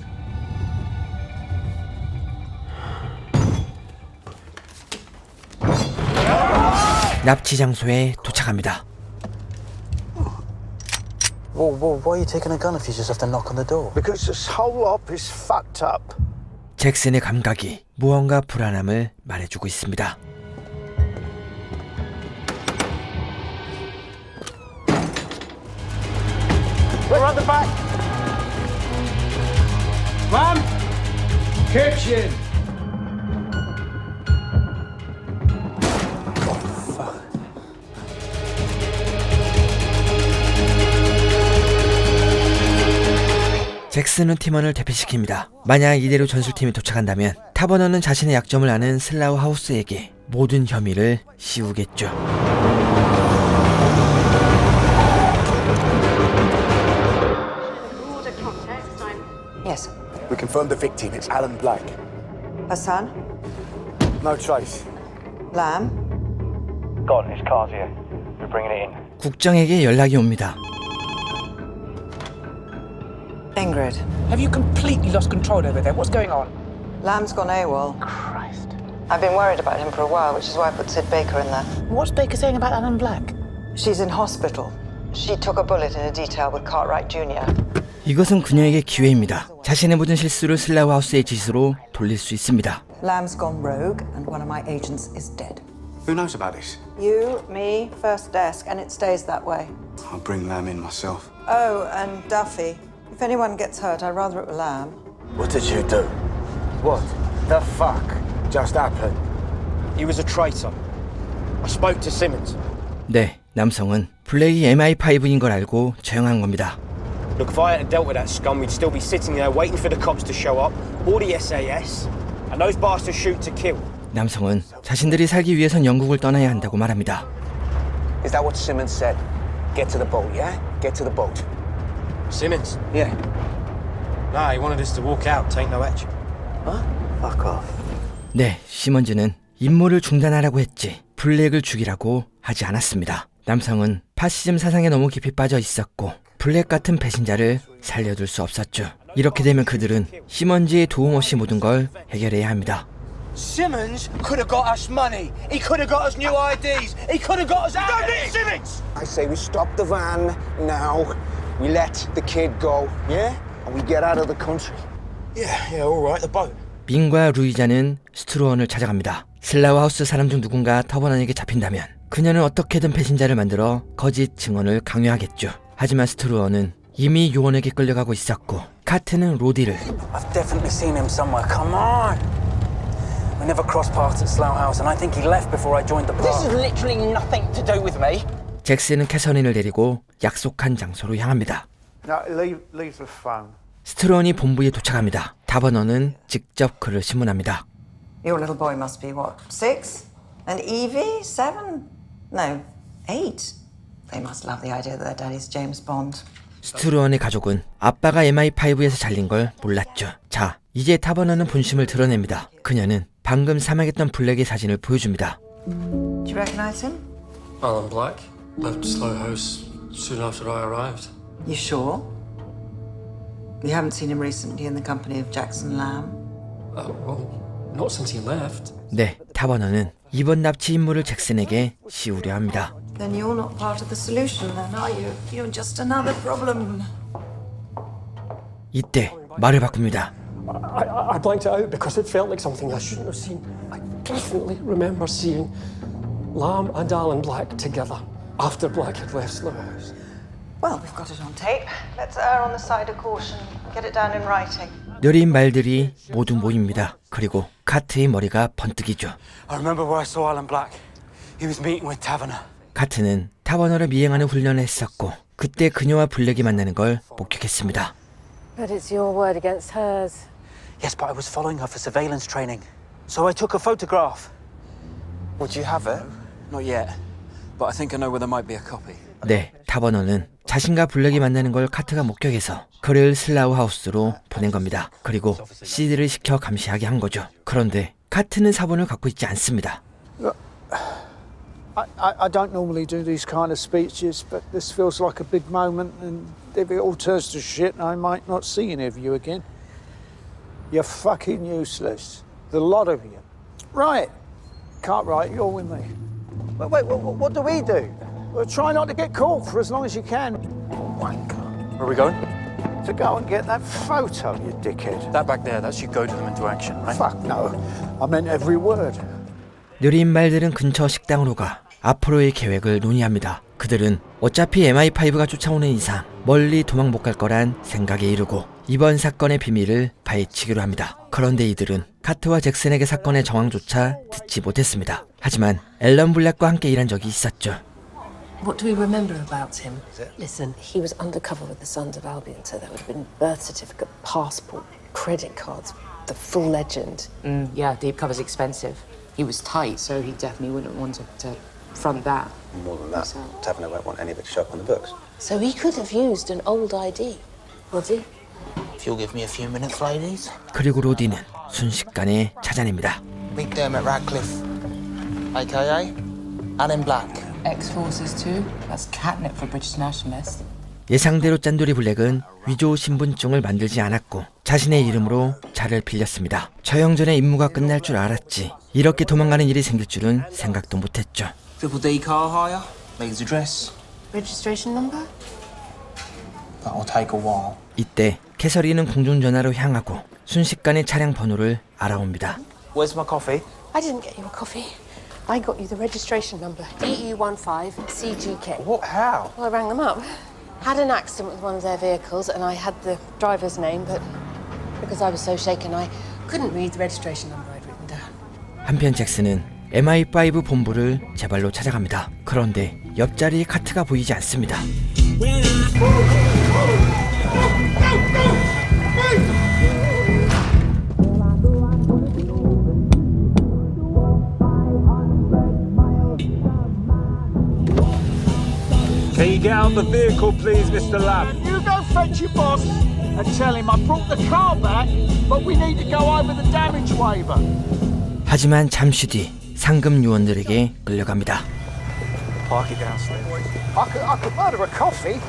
납치 장소에 도착합니다. Well, why are you taking a gun if you just have to knock on the door? Because this whole lot is fucked up. 잭슨의 감각이 무언가 불안함을 말해주고 있습니다. We're on the back. Mom! Kitchen! 잭슨은 팀원을 대피시킵니다. 만약 이대로 전술팀이 도착한다면 타버너는 자신의 약점을 아는 슬라우 하우스에게 모든 혐의를 씌우겠죠. Yes. We confirmed the victim. It's Alan Black. Hassan? No trace. Lamb? Gone. His car's here. We're bringing it in. 국장에게 연락이 옵니다. Ingrid. Have you completely lost control over there? What's going on? Lamb's gone AWOL. Christ. I've been worried about him for a while, which is why I put Sid Baker in there. What's Baker saying about Alan Black? She's in hospital. She took a bullet in a detail with Cartwright Jr. 이것은 그녀에게 기회입니다. 자신의 모든 실수를 슬라우 하우스의 짓으로 돌릴 수 있습니다. Lamb's gone rogue, and one of my agents is dead. Who knows about this? You, me, first desk, and it stays that way. I'll bring Lamb in myself. Oh, and Duffy. If anyone gets hurt, I'd rather it were Lamb. What did you do? What the fuck just happened? He was a traitor. I spoke to Simmons. 네, 남성은 블랙이 MI5인 걸 알고 저항한 겁니다. Look, if I hadn't dealt with that scum, we'd still be sitting there waiting for the cops to show up, or the SAS, and those bastards shoot to kill. 남성은 자신들이 살기 위해선 영국을 떠나야 한다고 말합니다. Is that what Simmons said? Get to the boat, yeah? Get to the boat. Simmons? Yeah. Nah, he wanted us to walk out, take no action. Huh? Fuck off. 네, 시먼즈는 임무를 중단하라고 했지 블랙을 죽이라고 하지 않았습니다. 남성은 파시즘 사상에 너무 깊이 빠져 있었고 블랙 같은 배신자를 살려둘 수 없었죠. 이렇게 되면 그들은 시먼즈의 도움 없이 모든 걸 해결해야 합니다. Simmons could have got us money. He could have got us new IDs. He could have got us out. Don't need Simmons! I say we stop the van now. We let the kid go, yeah? And we get out of the country. Yeah, all right, the boat. 빈과 루이자는 스트루언을 찾아갑니다. 슬라우 하우스 사람 중 누군가 터버넌에게 잡힌다면 그녀는 어떻게든 배신자를 만들어 거짓 증언을 강요하겠죠. 하지만 스트루언은 이미 요원에게 끌려가고 있었고 카트는 로디를 I've definitely seen him somewhere. Come on! We never crossed paths at Slough House, and I think he left before I joined the bar. This has literally nothing to do with me. 잭슨은 캐서린을 데리고 약속한 장소로 향합니다. No, leave the phone. 스트루언이 본부에 도착합니다. 타버너는 직접 그를 신문합니다. Your little boy must be, what, 6? And Evie, 7? No, 8. They must love the idea that their daddy's James Bond. 스트루언의 가족은 아빠가 MI5에서 잘린 걸 몰랐죠. 자, 이제 타버너는 본심을 드러냅니다. 그녀는 방금 사망했던 블랙의 사진을 보여줍니다. Do you recognize him? Alan Black left Slough House Soon after I arrived. You sure? You haven't seen him recently in the company of Jackson Lamb? Well, not since he left. 네, 타버너는 이번 납치 임무를 잭슨에게 씌우려 합니다. Then you're not part of the solution then, are you? You're just another problem. 이때 말을 바꿉니다. I blanked it out because it felt like something I shouldn't have seen. I definitely remember seeing Lamb and Alan Black together after Black had left Slough House. Well, we've got it on tape. Let's err on the side of caution. Get it down in writing. 느린 말들이 모두 모입니다. 그리고 카트의 머리가 번뜩이죠. I remember where I saw Alan Black. He was meeting with Taverner. 카트는 타버너를 미행하는 훈련을 했었고 그때 그녀와 블랙이 만나는 걸 목격했습니다. But it's your word against hers. Yes, but I was following her for surveillance training. So I took a photograph. Would you have it? Not yet. But I think I know where there might be a copy. 네, 타버너는 자신과 블랙이 만나는 걸 카트가 목격해서 그를 슬라우 하우스로 보낸 겁니다. 그리고 CD를 시켜 감시하게 한 거죠. 그런데 카트는 사본을 갖고 있지 않습니다. I don't normally do these kind of speeches, but this feels like a big moment, and if it all turns to shit, I might not see any of you again. You're fucking useless. The lot of you. Right. Cartwright, you're with me. Wait, what do we do? Well, try not to get caught for as long as you can. Wanker. Where are we going? To go and get that photo, you dickhead. That back there, that's you goading them into action, right? Fuck no. I meant every word. 느린 말들은 근처 식당으로 가 앞으로의 계획을 논의합니다. 그들은 어차피 MI5가 쫓아오는 이상 멀리 도망 못 갈 거란 생각에 이르고 이번 사건의 비밀을 파헤치기로 합니다. 그런데 이들은 카트와 잭슨에게 사건의 정황조차 듣지 못했습니다. 하지만 앨런 블랙과 함께 일한 적이 있었죠. What do we remember about him? Listen, he was undercover with the Sons of Albion, so that would have been birth certificate, passport, credit cards, the full legend. Yeah, deep cover's expensive. He was tight, so he definitely wouldn't want to front that. More than that, Taverner won't want any of it to show up on the books. So he could have used an old ID, would he? If you'll give me a few minutes, ladies. 그리고 로디는 순식간에 찾아냅니다. McDermott Radcliffe, aka Alan Black. Ex-forces too? That's catnip for British nationalists. 예상대로 짠돌이 블랙은 위조 신분증을 만들지 않았고 자신의 이름으로 차를 빌렸습니다. 처형 전에 임무가 끝날 줄 알았지 이렇게 도망가는 일이 생길 줄은 생각도 못했죠. Triple D car hire, leads address. Registration number? That'll take a while. 이때 캐서리는 공중전화로 향하고 순식간에 차량 번호를 알아옵니다. Where's my coffee? I didn't get you a coffee. I got you the registration number. DE15CGK. What? How? Well, I rang them up. Had an accident with one of their vehicles, and I had the driver's name, but because I was so shaken, I couldn't read the registration number I'd written down. 한편 잭슨은 MI5 본부를 제 발로 찾아갑니다. 그런데 옆자리에 카트가 보이지 않습니다. Can you get out the vehicle, please, Mr. Lamb? You go fetch your boss and tell him I brought the car back, but we need to go over the damage waiver. 하지만 잠시 뒤 상금 요원들에게 끌려갑니다. Park it downstairs. I could murder a coffee.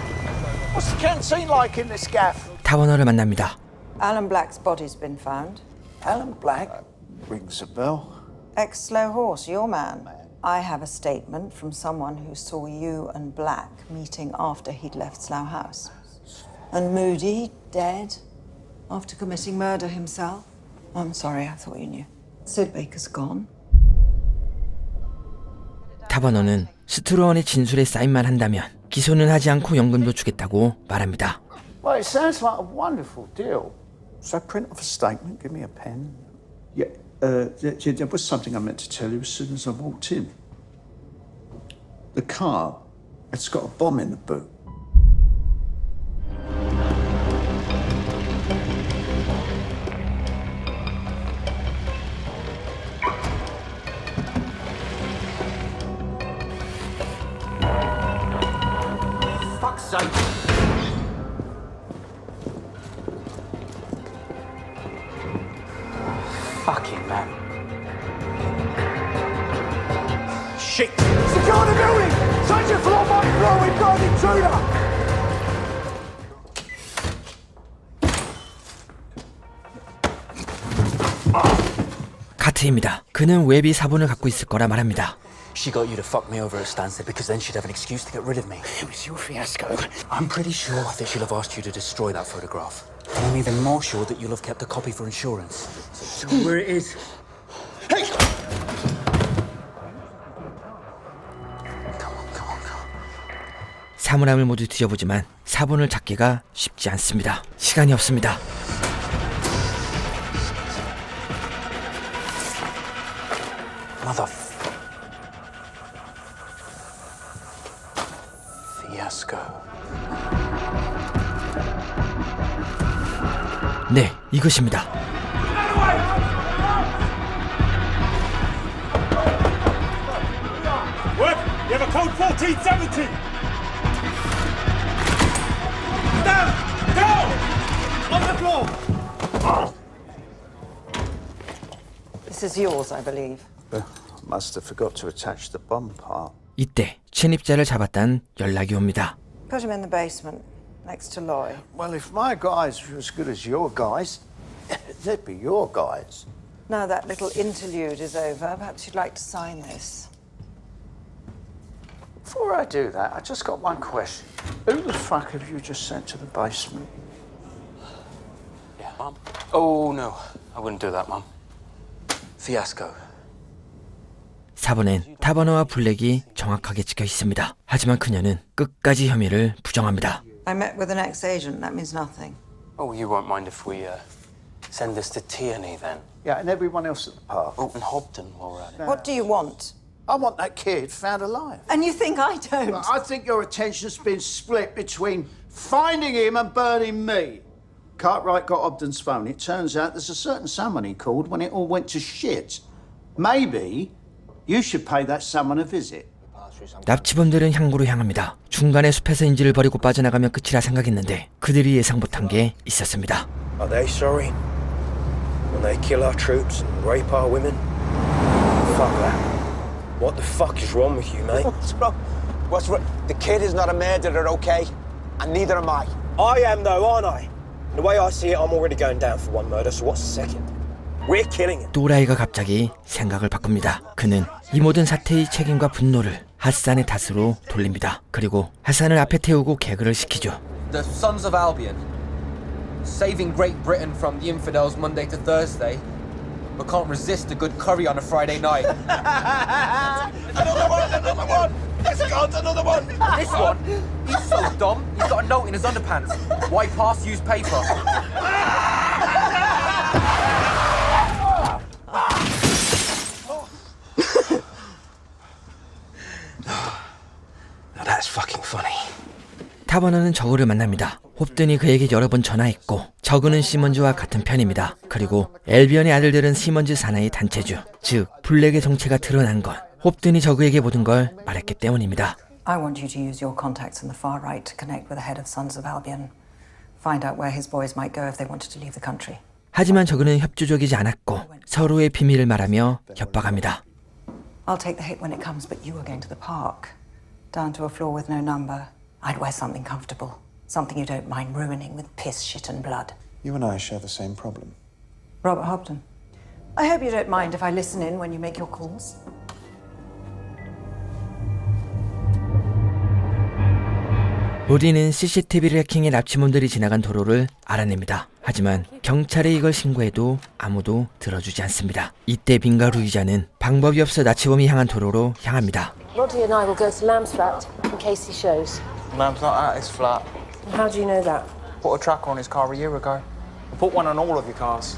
What's the canteen like in this gaff? 타버너를 만납니다. Alan Black's body's been found. Alan Black rings a bell. Ex-Slow Horse, your man. I have a statement from someone who saw you and Black meeting after he'd left Slough House. And Moody, dead, after committing murder himself. I'm sorry, I thought you knew. Sid Baker's gone. 타버너는 스트로원의 진술에 사인만 한다면 기소는 하지 않고 연금도 주겠다고 말합니다. Well, it sounds like a wonderful deal. So print off a statement, give me a pen. Yeah, there was something I meant to tell you as soon as I walked in. The car, it's got a bomb in the boot. Fuck's sake! Fucking man. Shit! Secure the building! Search it floor by floor, we've got it! 카트입니다. 그는 웹이 사본을 갖고 있을 거라 말합니다. She got you to fuck me over at Stansted because then she'd have an excuse to get rid of me. It was your fiasco. I'm pretty sure that she'll have asked you to destroy that photograph. And I'm even more sure that you'll have kept a copy for insurance. So tell me where it is. Hey! 사물함을 모두 뒤져보지만 사본을 찾기가 쉽지 않습니다. 시간이 없습니다. Mother... Fiasco. 네, 이것입니다. Web, you have a code 1470. Down! Down! On the floor! This is yours, I believe. Must have forgot to attach the bomb part. 이때 침입자를 잡았다는 연락이 옵니다. Put him in the basement, next to Loy. Well, if my guys were as good as your guys, they'd be your guys. Now that little interlude is over, perhaps you'd like to sign this. Before I do that, I just got one question. Who the fuck have you just sent to the basement? Yeah, Mum? Oh, no. I wouldn't do that, Mum. Fiasco. 사본엔 타버너와 블랙이 정확하게 찍혀 있습니다. 하지만 그녀는 끝까지 혐의를 부정합니다. I met with an ex-agent, that means nothing. Oh, you won't mind if we send this to Tierney then? Yeah, and everyone else at the park. Oh, and Hobden while we're at it. What do you want? I want that kid found alive. And you think I don't? Well, I think your attention's been split between finding him and burning me. Cartwright got Hobden's phone. It turns out there's a certain someone he called when it all went to shit. Maybe you should pay that someone a visit. 납치범들은 항구로 향합니다. 중간에 숲에서 인질을 버리고 빠져나가면 끝이라 생각했는데 그들이 예상 못한 게 있었습니다. Are they sorry? When they kill our troops and rape our women? Fuck that. What the fuck is wrong with you, mate? What's wrong? What's wrong? The kid is not a murderer, okay? And neither am I. I am though, aren't I? The way I see it, I'm already going down for one murder, so what's the second? We're killing him. 또라이가 갑자기 생각을 바꿉니다. 그는 이 모든 사태의 책임과 분노를 하산의 탓으로 돌립니다. 그리고 하산을 앞에 태우고 개그를 시키죠. The Sons of Albion, saving Great Britain from the infidels Monday to Thursday, but can't resist a good curry on a Friday night. Another one! It's got another one! This one, he's so dumb, he's got a note in his underpants. Why pass used paper? Now that's fucking funny. 타버너는 저그를 만납니다. 홉든이 그에게 여러 번 전화했고 저그는 시먼즈와 같은 편입니다. 그리고 엘비언의 아들들은 시먼즈 산하의 단체주, 즉 블랙의 정체가 드러난 건 홉든이 저그에게 모든 걸 말했기 때문입니다. I want you to use your contacts in the far right to connect with the head of Sons of Albion. Find out where his boys might go if they wanted to leave the country. 하지만 저그는 협조적이지 않았고 서로의 비밀을 말하며 협박합니다. I'll take the hit when it comes, but you are going to the park. Down to a floor with no number. I'd wear something comfortable. Something you don't mind ruining with piss, shit and blood. You and I share the same problem. Robert Hobden. I hope you don't mind if I listen in when you make your calls. 로디는 CCTV를 해킹해 납치범들이 지나간 도로를 알아냅니다. 하지만 경찰에 이걸 신고해도 아무도 들어주지 않습니다. 이때 빈과 루이자는 방법이 없어 납치범이 향한 도로로 향합니다. Roddy and I will go to Lamb's flat in case he shows. Lamb's not at his flat. How do you know that? Put a tracker on his car a year ago. I put one on all of your cars.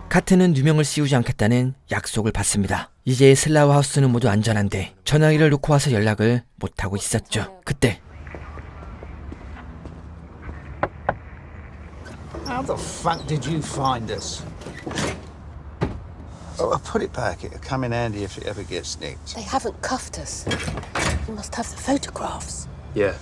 카트는 누명을 씌우지 않겠다는 약속을 받습니다. 이제 슬라우 하우스는 모두 안전한데 전화기를 놓고 와서 연락을 못하고 있었죠. 그때 How the fuck did you find us? Oh, I'll put it back. It'll come in handy if it ever gets nicked. They haven't cuffed us. You must have the photographs. Yeah,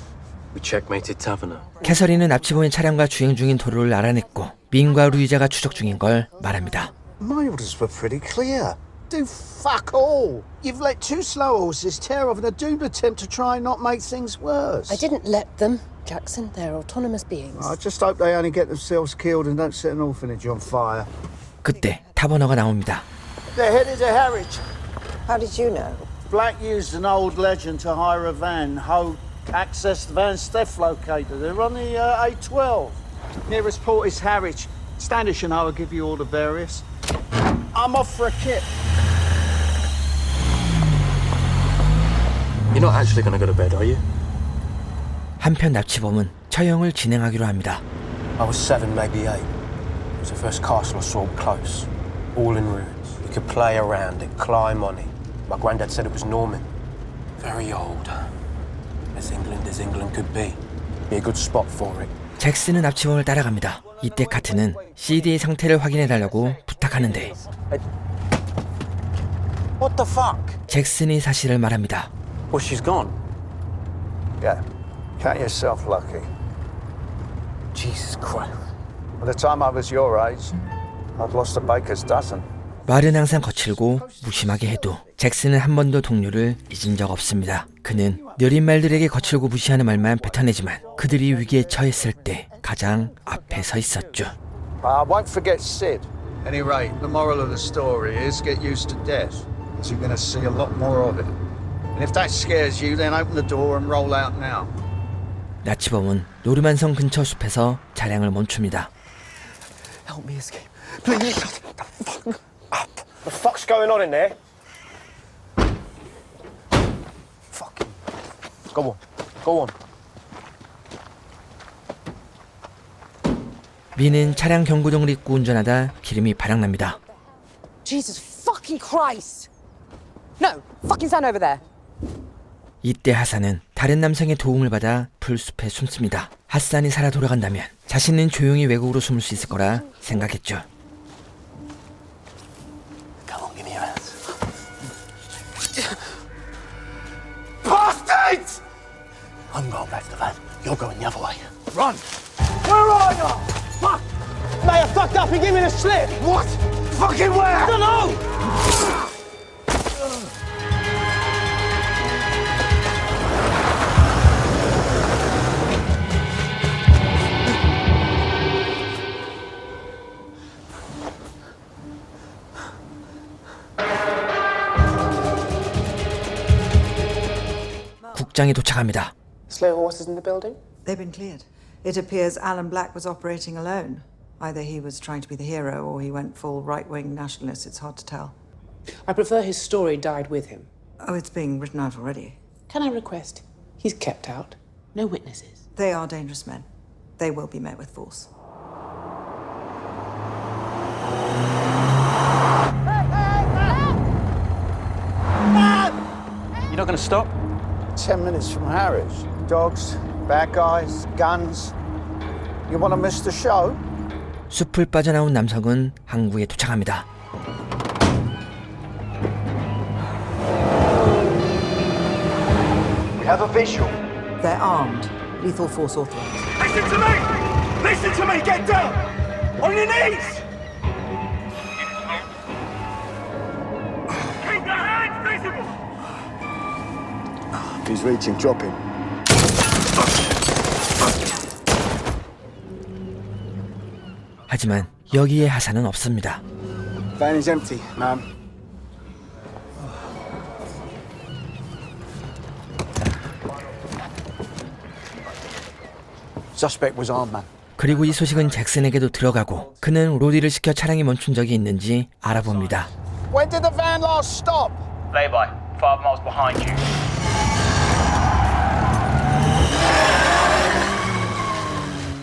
we checkmated Taverner. 캐서린은 납치범의 차량과 주행 중인 도로를 알아냈고 민과 루이자가 추적 중인 걸 말합니다. My orders were pretty clear. do fuck all. You've let two slow horses tear off in a doomed attempt to try and not make things worse. I didn't let them, Jackson. They're autonomous beings. I just hope they only get themselves killed and don't set an orphanage on fire. 그때 타버너가 나옵니다. They're headed to Harwich. How did you know? Black used an old legend to hire a van. Ho accessed the van's theft locator. They're on the A12. Nearest port is Harwich. Standish and I will give you all the various. I'm off for a kip. You're not actually going to go to bed, are you? 한편 납치범은 처형을 진행하기로 합니다. I was 7, maybe 8. It was the first castle I saw close, all in ruins. We could play around it, climb on it. My granddad said it was Norman. Very old. As England could be. Be a good spot for it. 잭슨은 납치범을 따라갑니다. 이때 카트는 CD의 상태를 확인해달라고 부탁하는데 What the fuck? 잭슨이 사실을 말합니다. Well, she's gone. Yeah, count yourself lucky. Jesus Christ. By the time I was your age, I'd lost a baker's dozen. 말은 항상 거칠고 무심하게 해도 잭슨은 한 번도 동료를 잊은 적 없습니다. 그는 느린 말들에게 거칠고 무시하는 말만 뱉어내지만 그들이 위기에 처했을 때 가장 앞에 서 있었죠. I won't forget Sid. Any rate, the moral of the story is get used to death, because you're going to see a lot more of it. And if that scares you, then open the door and roll out now. 납치범은 노르만성 근처 숲에서 차량을 멈춥니다. Help me escape. Please shut the fuck up. The fuck's going on in there? Fuck. Go on. Go on. 미는 차량 경고등을 입고 운전하다 기름이 바락납니다. Jesus fucking Christ! No, fucking stand over there. 이때 하산은 다른 남성의 도움을 받아 풀숲에 숨습니다. 핫산이 살아 돌아간다면 자신은 조용히 외국으로 숨을 수 있을 거라 생각했죠. Come on, give me your hands. Bastards! I'm going back to the van. You're going the other way. Run! Where are you? Fuck! Mate, I fucked up. He gave me the slip. What? Fucking where? I don't know. 국장이 도착합니다. Slow horses in the building? They've been cleared. It appears Alan Black was operating alone. Either he was trying to be the hero or he went full right-wing nationalist. It's hard to tell. I prefer his story died with him. Oh, it's being written out already. Can I request he's kept out? No witnesses. They are dangerous men. They will be met with force. You're not going to stop? 10 minutes from Harwich. Dogs, bad guys, guns. You want to miss the show? 숲을 빠져나온 남성은 항구에 도착합니다. We have a visual. They're armed. Lethal force authorized. Listen to me! Listen to me! Get down! On your knees! Keep your hands visible! He's reaching, drop him. 하지만 여기에 하산은 없습니다. Van is empty, ma'am. Suspect was armed, man. 그리고 이 소식은 잭슨에게도 들어가고 그는 로디를 시켜 차량이 멈춘 적이 있는지 알아봅니다. When did the van last stop? Lay-by, 5 miles behind you.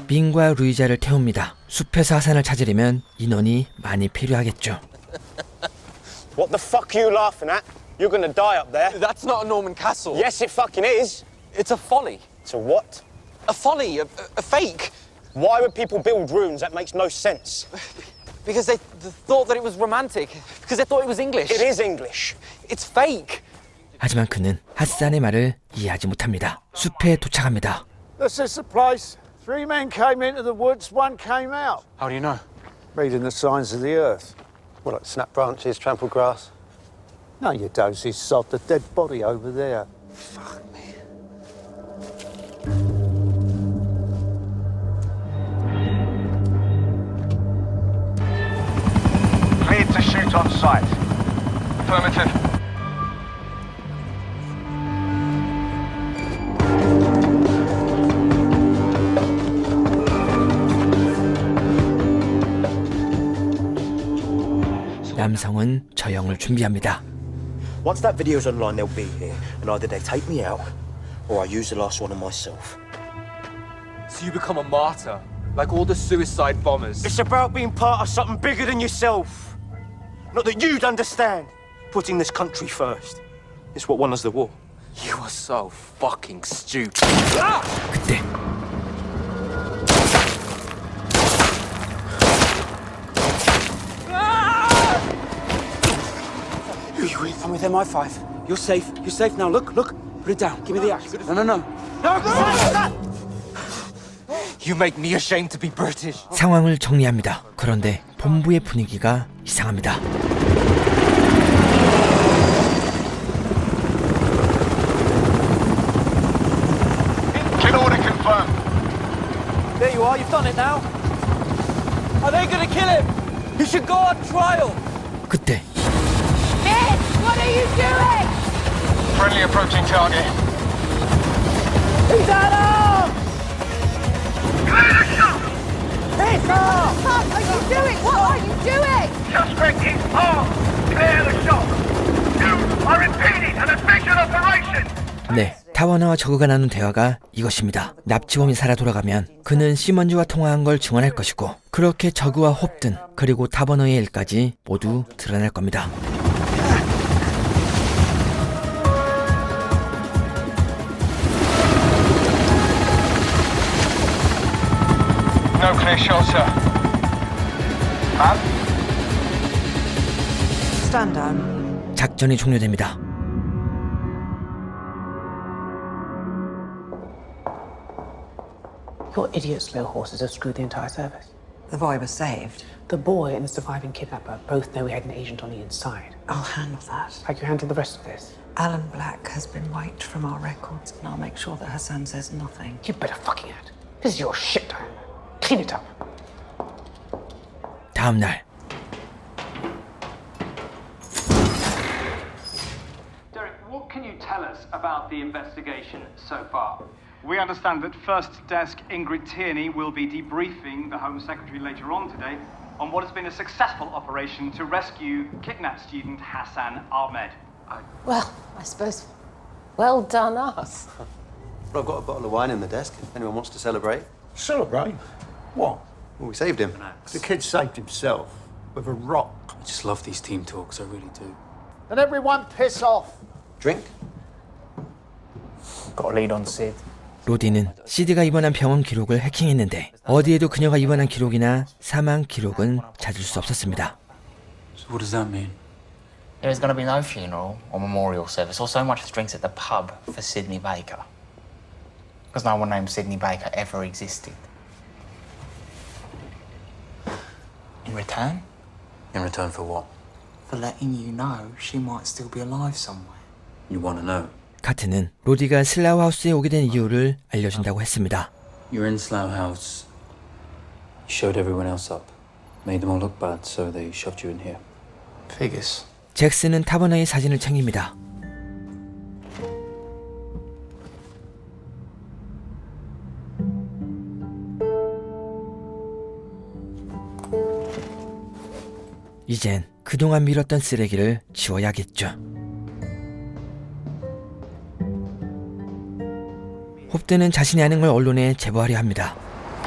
빈과 루이자를 태웁니다. 숲에서 하산을 찾으려면 인원이 많이 필요하겠죠. What the fuck are you laughing at? You're going to die up there. That's not a Norman castle. Yes, it fucking is. It's a folly. It's a what? A folly, a fake. Why would people build ruins? That makes no sense. Because they thought that it was romantic. Because they thought it was English. It is English. It's fake. 하지만 그는 핫산의 말을 이해하지 못합니다. 숲에 도착합니다. This is the place. 3 men came into the woods, 1 came out. How do you know? Reading the signs of the earth. What, like snap branches, trampled grass? No, you dozy sod. The dead body over there. Fuck me. Cleared to shoot on sight. Affirmative. 남성은 저형을 준비합니다. Once that video's online, they'll be here, and either they take me out, or I use the last one on myself. So you become a martyr, like all the suicide bombers. It's about being part of something bigger than yourself. Not that you'd understand. Putting this country first. It's what won us the war. You are so fucking stupid. 그때 I'm with MI5. You're safe. You're safe now. Look. Put it down. Give me the axe. No. You make me ashamed to be British. 상황을 정리합니다. 그런데 본부의 분위기가 이상합니다. Kill order confirmed. There you are, you've done it now. Are they gonna kill him? He should go on trial. 그때 Mitch, what are you doing? Friendly approaching target. He's out! Clear the shot! Hit her! What are you doing? What are you doing? Suspect is armed. Clear the shot. You are impeding an efficient operation. 네, 타워너와 저그가 나눈 대화가 이것입니다. 납치범이 살아 돌아가면 그는 시먼즈와 통화한 걸 증언할 것이고 그렇게 저그와 홉든 그리고 타버너의 일까지 모두 드러날 겁니다. No clear shot, sir. Ma'am? Stand down. 작전이 종료됩니다. Your idiot slow horses have screwed the entire service. The boy was saved. The boy and the surviving kidnapper both know we had an agent on the inside. I'll handle that. Like you handled the rest of this. Alan Black has been wiped from our records, and I'll make sure that Hassan says nothing. You better fucking act. This is your shit time. Clean it up. 다음 날 Derek, what can you tell us about the investigation so far? We understand that First Desk Ingrid Tierney will be debriefing the Home Secretary later on today on what has been a successful operation to rescue kidnapped student Hassan Ahmed. Well, I suppose. Well done, us. Well, I've got a bottle of wine in the desk. If anyone wants to celebrate. Celebrate? What? Well, we saved him. The kid saved himself with a rock. I just love these team talks, I really do. And everyone piss off. Drink? Got a lead on Sid. 로디는 시드가 입원한 병원 기록을 해킹했는데 어디에도 그녀가 입원한 기록이나 사망 기록은 찾을 수 없었습니다. So what does that mean? There is going to be no funeral or memorial service or so much as drinks at the pub for Sidney Baker. Because no one named Sidney Baker ever existed. In return? In return for what? For letting you know she might still be alive somewhere. You want to know? 카트는 로디가 슬라우 하우스에 오게 된 이유를 알려준다고 했습니다. You're in Slough House. You showed everyone else up. Made them all look bad, so they shoved you in here. Figures. 잭슨은 타버너의 사진을 챙깁니다. 이젠 그동안 밀었던 쓰레기를 치워야겠죠. 홉드는 자신이 아는 걸 언론에 제보하려 합니다.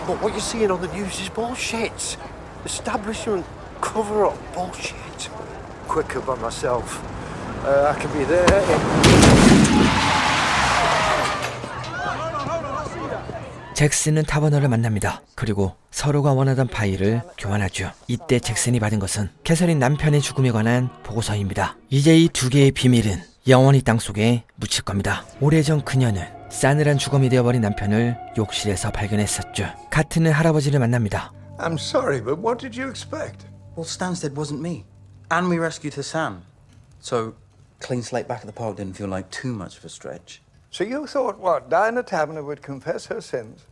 But what you're seeing on the news is bullshit. Establishment cover-up bullshit. Quicker by myself. I can be there. 잭슨은 타버너를 만납니다. 그리고 서로가 원하던 파일을 교환하죠. 이때 잭슨이 받은 것은 캐서린 남편의 죽음에 관한 보고서입니다. 이제 이 두 개의 비밀은 영원히 땅속에 묻힐 겁니다. 오래전 그녀는 싸늘한 주검이 되어버린 남편을 욕실에서 발견했었죠. 카트는 할아버지를 만납니다. I'm sorry, but what did you expect? Well, Stansted wasn't me. And we rescued Hassan. So, Clean slate back at the park didn't feel like too much of a stretch. So you thought, what, Diana Taverner would confess her sins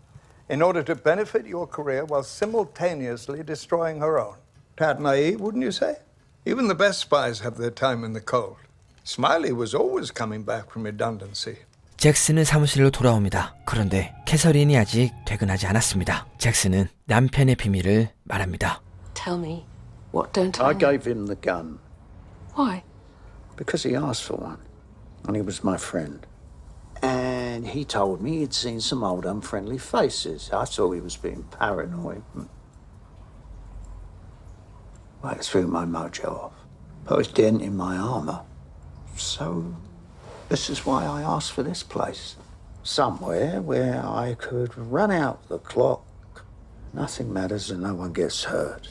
in order to benefit your career while simultaneously destroying her own? Tad naive, wouldn't you say? Even the best spies have their time in the cold. Smiley was always coming back from redundancy. 잭슨은 사무실로 돌아옵니다. 그런데 캐서린이 아직 퇴근하지 않았습니다. 잭슨은 남편의 비밀을 말합니다. Tell me, what don't I? I gave him the gun Why? because he asked for one, and he was my friend. And he told me he'd seen some old unfriendly faces. I thought he was being paranoid. Well, it threw my mojo off. Put a dent in my armour. So, this is why I asked for this place. Somewhere where I could run out the clock. Nothing matters and no one gets hurt.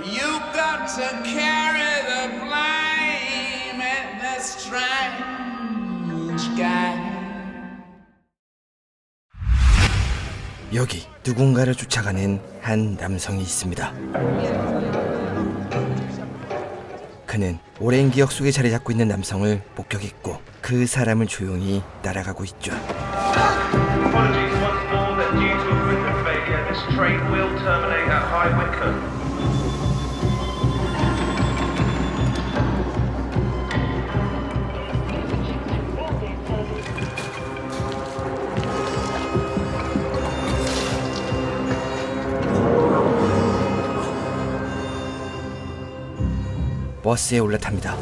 You got to carry the blame at this strange guy. 여기 누군가를 쫓아가는 한 남성이 있습니다. 그는 오랜 기억 속에 자리 잡고 있는 남성을 목격했고 그 사람을 조용히 따라가고 있죠. Apologies once more that due to equipment failure, this train will terminate at High Wycombe. 버스에 올라탑니다.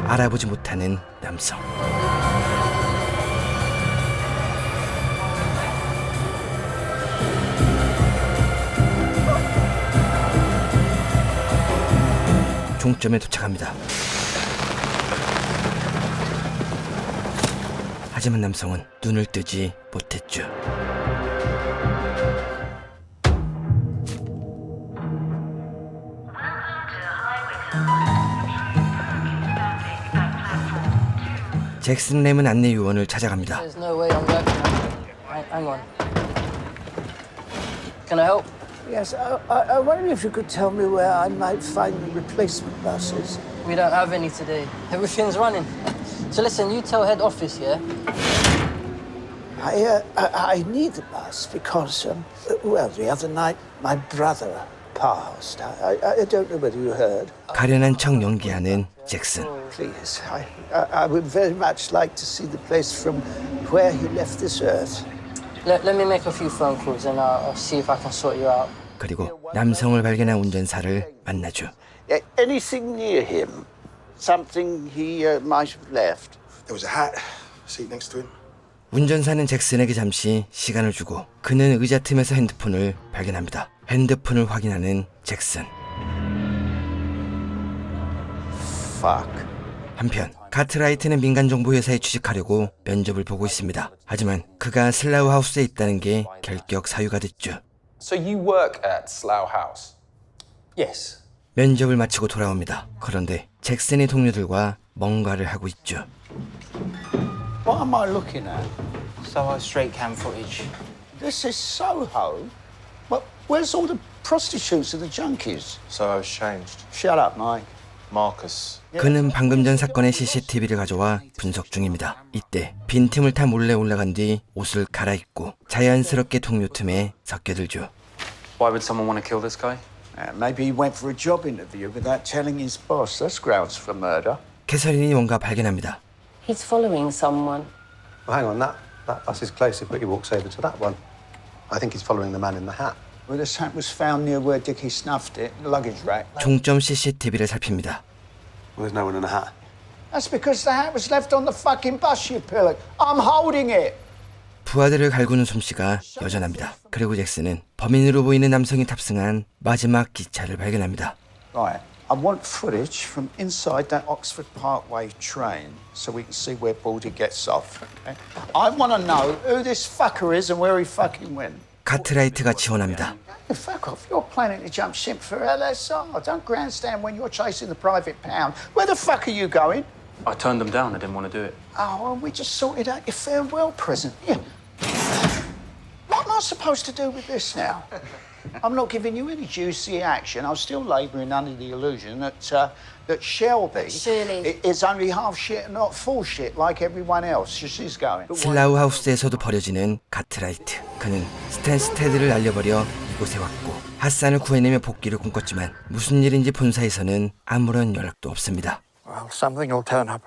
알아보지 못하는 남성. 종점에 도착합니다. 하지만 남성은 눈을 뜨지 못했죠. 잭슨 램은 안내 요원을 찾아갑니다. There's no way I'm working. Hang on. Can I help? Yes, I wonder if you could tell me where I might find the replacement buses. We don't have any today. Everything's running. So listen, you tell head office, yeah? I need the bus because, well, the other night my brother passed. I don't know whether you heard. 가련한 척 연기하는 잭슨. Please, I would very much like to see the place from where he left this earth. Let me make a few phone calls and I'll see if I can sort you out. 그리고 남성을 발견한 운전사를 만나죠. Anything near him? Something he might have left? There was a hat, seat next to him. 운전사는 잭슨에게 잠시 시간을 주고 그는 의자 틈에서 핸드폰을 발견합니다. 핸드폰을 확인하는 잭슨. Fuck. 한편 카트라이트는 민간정보회사에 취직하려고 면접을 보고 있습니다. 하지만 그가 슬라우 하우스에 있다는 게 결격 사유가 됐죠. So you work at Slough House? Yes. 면접을 마치고 돌아옵니다. 그런데 잭슨의 동료들과 뭔가를 하고 있죠. What am I looking at? Soho straight cam footage. This is Soho? Well, where's all the prostitutes and the junkies? Soho's changed. Shut up, Mike. Marcus. 그는 방금 전 사건의 CCTV를 가져와 분석 중입니다. 이때 빈틈을 타 몰래 올라간 뒤 옷을 갈아입고 자연스럽게 동료 틈에 섞여들죠. Why would someone want to kill this guy? Maybe he went for a job interview without telling his boss. That's grounds for murder. 캐서린이 뭔가 발견합니다. He's following someone. Well, hang on, That bus is closer, but he walks over to that one. I think he's following the man in the hat. Well, this hat was found near where Dickie snuffed it, the luggage rack. 종점 CCTV를 살핍니다. Well, there's no one in the hat. That's because the hat was left on the fucking bus, you pillock. I'm holding it. 부하들을 갈구는 솜씨가 여전합니다. 그리고 잭슨은 범인으로 보이는 남성이 탑승한 마지막 기차를 발견합니다. Right. I want footage from inside that Oxford Parkway train so we can see where Baldy gets off. Okay? I want to know who this fucker is and where he fucking went. 카트라이트가 지원합니다. Hey, fuck off. You're planning to jump ship for LSR. Don't grandstand when you're chasing the private pound. Where the fuck are you going? I turned them down. I didn't want to do it. Oh, and we just sorted out your farewell present. Yeah. What am I supposed to do with this now? I'm not giving you any juicy action. I'm still labouring under the illusion that Shelby is only half shit and not full shit like everyone else. She's going. 슬라우 하우스에서도 벌여지는 카트라이트. 그는 스탠스테드를 날려버려 이곳에 왔고 핫산을 구해내며 복귀를 꿈꿨지만 무슨 일인지 본사에서는 아무런 연락도 없습니다. Well, something will turn up.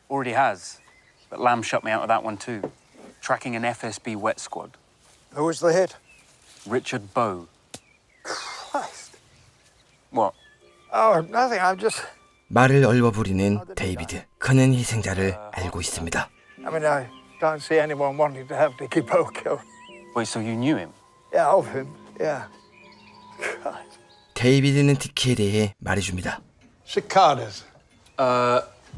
Already has. But Lamb shut me out of that one too. Tracking an FSB wet squad. Who was the hit? Richard Bowe. Christ. What? Oh, nothing. I'm just... 말을 얼버무리는 데이비드. 그는 희생자를 알고 있습니다. I mean, I don't see anyone wanting to have Dickie Bowe killed. Wait, so you knew him? Yeah, of him. Yeah. Christ. 데이비드는 디키에 대해 말해줍니다. Cicadas.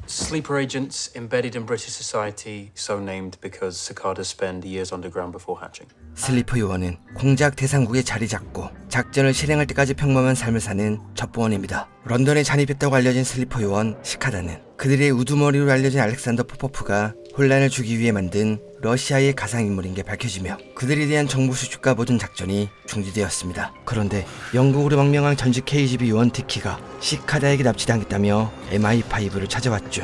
Sleeper agents embedded in British society, so named because cicadas spend years underground before hatching. 슬리퍼 요원은 공작 대상국에 자리 잡고 작전을 실행할 때까지 평범한 삶을 사는 첩보원입니다. 런던에 잔입했다고 알려진 슬리퍼 요원 시카다는 그들의 우두머리로 알려진 알렉산더 포포프가 혼란을 주기 위해 만든 러시아의 가상인물인 게 밝혀지며 그들에 대한 정보 수집과 모든 작전이 중지되었습니다. 그런데 영국으로 망명한 전직 KGB 요원 디키가 시카다에게 납치당했다며 MI5를 찾아왔죠.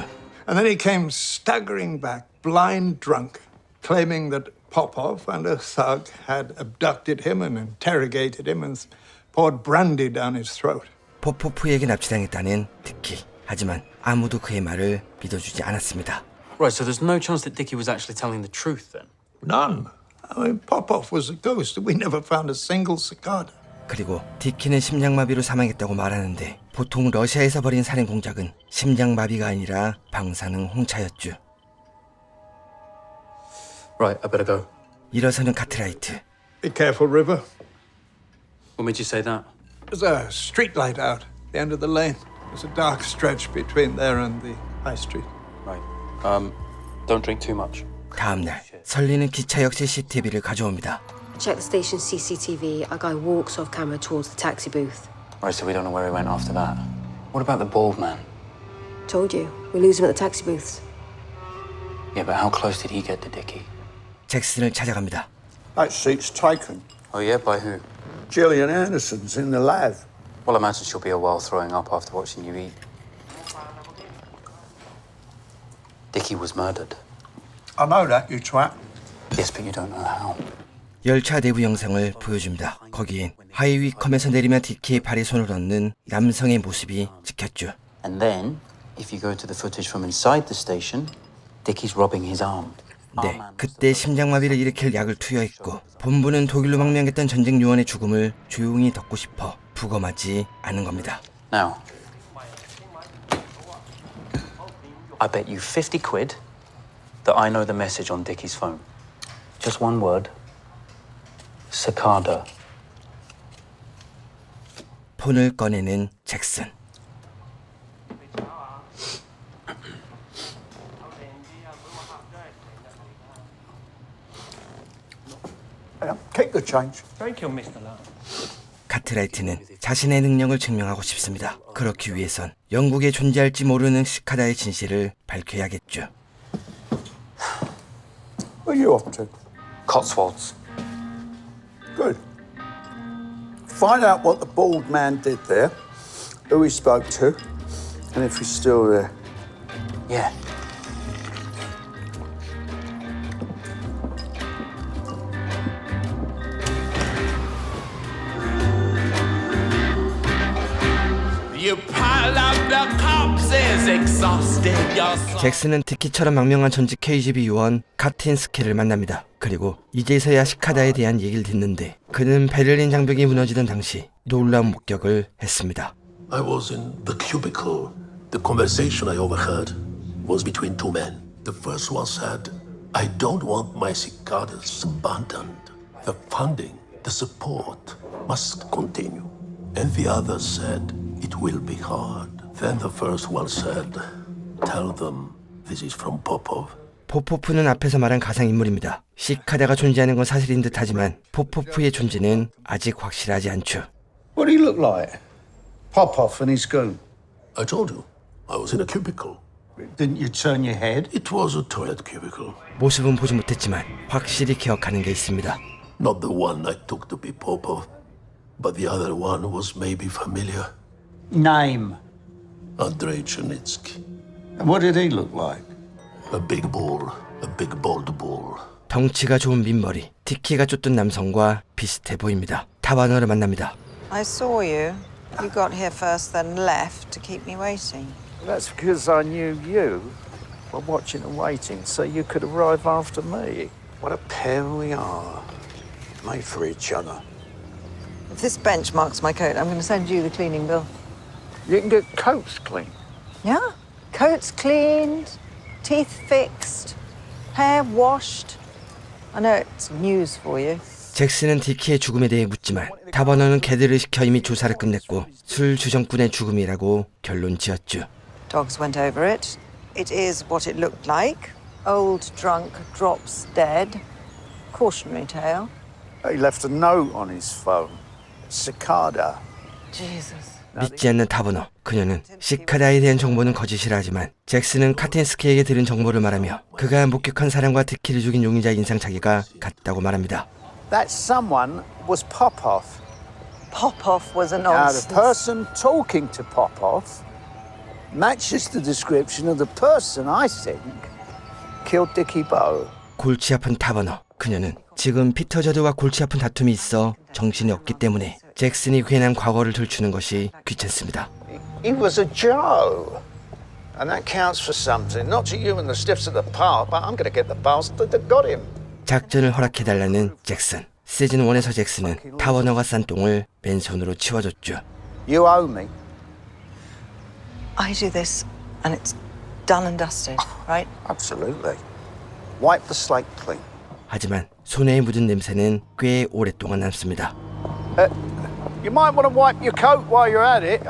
And then he came staggering back, blind drunk, claiming that Popov and a thug had abducted him and interrogated him and poured brandy down his throat. 포포프에게 납치당했다는 디키. 하지만 아무도 그의 말을 믿어주지 않았습니다. Right, so there's no chance that Dickie was actually telling the truth then? None. I mean, Popov was a ghost. We never found a single cicada. 그리고 디키는 심장마비로 사망했다고 말하는데 보통 러시아에서 벌인 살인 공작은 심장마비가 아니라 방사능 홍차였죠. Right, I better go. 일어서는 카트라이트. Be careful, River. What made you say that? There's a street light out at the end of the lane. There's a dark stretch between there and the high street. Right. Don't drink too much. 다음 날 설리는 기차역 CCTV를 가져옵니다. Check the station CCTV. A guy walks off camera towards the taxi booth. Right, so we don't know where he went after that. What about the bald man? Told you. We lose him at the taxi booths. Yeah, but how close did he get to Dickie? 잭슨을 찾아갑니다. That seat's taken. Oh yeah, by who? Gillian Anderson's in the lab. Well, I imagine she'll be a while throwing up after watching you eat. Dickie was murdered. I know that, you twat. Yes, but you don't know how. 열차 내부 영상을 보여줍니다. 거기엔 하이위컴에서 내리면 디키의 발에 손을 얹는 남성의 모습이 찍혔죠. And then, if you go to the footage from inside the station, Dickie's rubbing his arm. 네, 그때 심장마비를 일으킬 약을 투여했고 본부는 독일로 망명했던 전직 요원의 죽음을 조용히 덮고 싶어 부검하지 않은 겁니다. Now, I bet you 50 quid that I know the message on Dickie's phone. Just one word. Cicada. 폰을 꺼내는 잭슨. Keep the change. Thank you, Mr. Lamb. 카트라이트는 자신의 능력을 증명하고 싶습니다. 그렇기 위해선 영국에 존재할지 모르는 시카다의 진실을 밝혀야겠죠. Where are you off to? Cotswolds. Good. Find out what the bald man did there, who he spoke to, and if he's still there. Yeah. The You pile up the corpses, exhausted yourself. 잭슨은 디키처럼 망명한 전직 KGB 요원 카틴스키를 만납니다. 그리고 이제서야 시카다에 대한 얘기를 듣는데 그는 베를린 장벽이 무너지던 당시 놀라운 목격을 했습니다. I was in the cubicle. The conversation I overheard was between two men. The first one said, I don't want my cicadas abandoned. The funding, the support must continue. And the other said, it will be hard. Then the first one said, tell them this is from Popov. 포포프는 앞에서 말한 가상인물입니다. 시카다가 존재하는 건 사실인 듯하지만 포포프의 존재는 아직 확실하지 않죠. What do he look like? Popov and his goon. I told you, I was in a cubicle. Didn't you turn your head? It was a toilet cubicle. 모습은 보지 못했지만 확실히 기억하는 게 있습니다. Not the one I took to be Popov, but the other one was maybe familiar. Name. Andrei Chernitsky. And what did he look like? A big ball, a big bald ball. 덩치가 좋은 민머리, 티키가 쫓던 남성과 비슷해 보입니다. 타바너를 만납니다. I saw you. You got here first, then left to keep me waiting. That's because I knew you were watching and waiting, so you could arrive after me. What a pair we are. Made for each other. If this bench marks my coat, I'm going to send you the cleaning bill. You can get coats clean. Yeah? Coats cleaned, teeth fixed, hair washed. I know it's news for you. 잭슨은 디키의 죽음에 대해 묻지만 타버너는 개들을 시켜 이미 조사를 끝냈고 술 주정꾼의 죽음이라고 결론 지었죠. Dogs went over it. It is what it looked like. Old drunk drops dead. Cautionary tale. He left a note on his phone. Cicada. Jesus. 믿지 않는 타버너. 그녀는 시카다에 대한 정보는 거짓이라 하지만 잭슨은 카틴스키에게 들은 정보를 말하며 그가 목격한 사람과 디키를 죽인 용의자 인상착의가 같다고 말합니다. That someone was Popov. Popov was a Now, nonsense. the person talking to Popov matches the description of the person I think killed Dickie Bowe. 골치 아픈 타버너. 그녀는 지금 피터 저드와 골치 아픈 다툼이 있어 정신이 없기 때문에 잭슨이 괜한 과거를 들추는 것이 귀찮습니다. He was a Joe. And that counts for something. Not to you and the stiffs of the park, but I'm going to get the bastard that got him. 작전을 허락해달라는 잭슨. 시즌 1에서 잭슨은 타버너가 싼 똥을 맨손으로 치워줬죠. You owe me. I do this and it's done and dusted, right? Absolutely. Wipe the slate clean. 하지만 손에 묻은 냄새는 꽤 오랫동안 남습니다. You might want to wipe your coat while you're at it.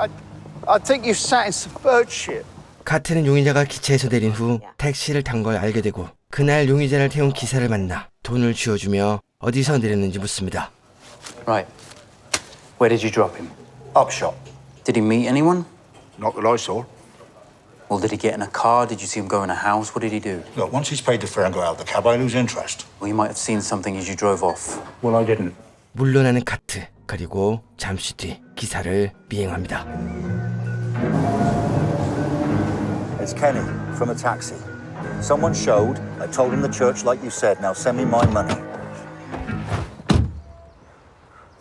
I think you've sat in some bird shit. 카트는 용의자가 기차에서 내린 후 택시를 탄 걸 알게 되고 그날 용의자를 태운 기사를 만나 돈을 쥐어주며 어디서 내렸는지 묻습니다. Right. Where did you drop him? Upshot. Did he meet anyone? Not that I saw. Or did he get in a car? Did you see him go in a house? What did he do? Look, once he's paid the fare and got out of the cab, I lose interest. Well, you might have seen something as you drove off. Well, I didn't. 물러나는 카트. 그리고 잠시 뒤 기사를 미행합니다. It's Kenny from a taxi. Someone showed. I told him the church like you said. Now send me my money.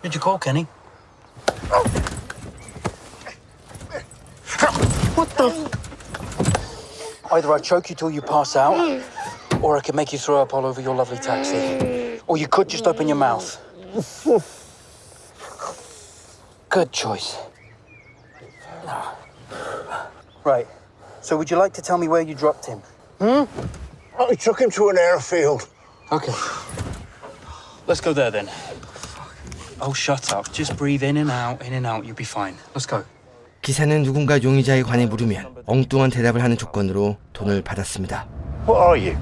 Did you call Kenny? What the? Either I choke you till you pass out, or I could make you throw up all over your lovely taxi. Or you could just open your mouth. Good choice. Right. So would you like to tell me where you dropped him? I took him to an airfield. Okay. Let's go there then. Oh, shut up. Just breathe in and out, You'll be fine. Let's go. 기사는 누군가 용의자에 관해 물으면 엉뚱한 대답을 하는 조건으로 돈을 받았습니다. What are you?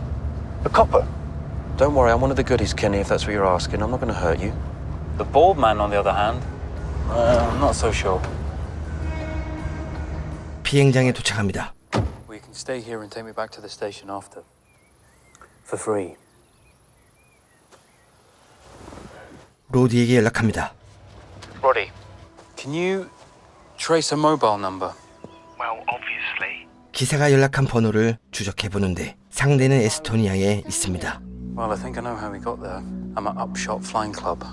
A copper? Don't worry, I'm one of the goodies, Kenny, if that's what you're asking. I'm not going to hurt you. The bald man, on the other hand, I'm not so sure. 비행장에 도착합니다. Well, you can stay here and take me back to the station after. For free. 로디에게 연락합니다. Roddy, can you trace a mobile number? Well, obviously. 기사가 연락한 번호를 추적해보는데 상대는 에스토니아에 있습니다. Well, I think I know how we got there. I'm at Upshot Flying Club.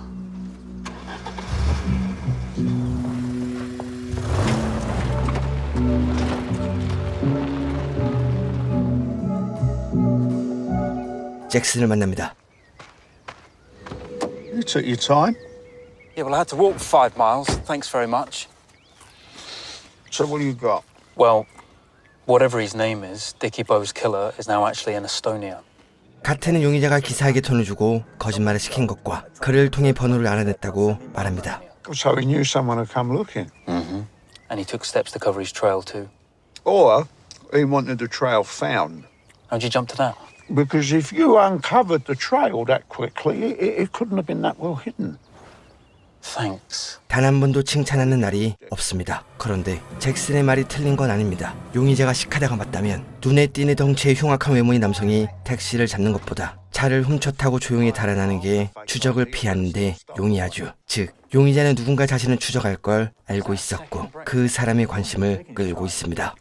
잭슨을 만납니다. You took your time. Yeah, well, I had to walk 5 miles. Thanks very much. So what do you got? Well, whatever his name is, Dickie Bow's killer is now actually in Estonia. 카트는 용의자가 기사에게 돈을 주고 거짓말을 시킨 것과 그를 통해 번호를 알아냈다고 말합니다. So he knew someone had come looking. Mm-hmm. And he took steps to cover his trail too. Or he wanted the trail found. How'd you jump to that? Because if you uncovered the trail that quickly, it couldn't have been that well hidden. Thanks. 단 한 번도 칭찬하는 날이 없습니다. 그런데 잭슨의 말이 틀린 건 아닙니다. 용의자가 시카다가 맞다면 눈에 띄는 덩치의 흉악한 외모의 남성이 택시를 잡는 것보다 차를 훔쳐 타고 조용히 달아나는 게 추적을 피하는 데 용이하죠. 즉 용의자는 누군가 자신을 추적할 걸 알고 있었고 그 사람의 관심을 끌고 있습니다.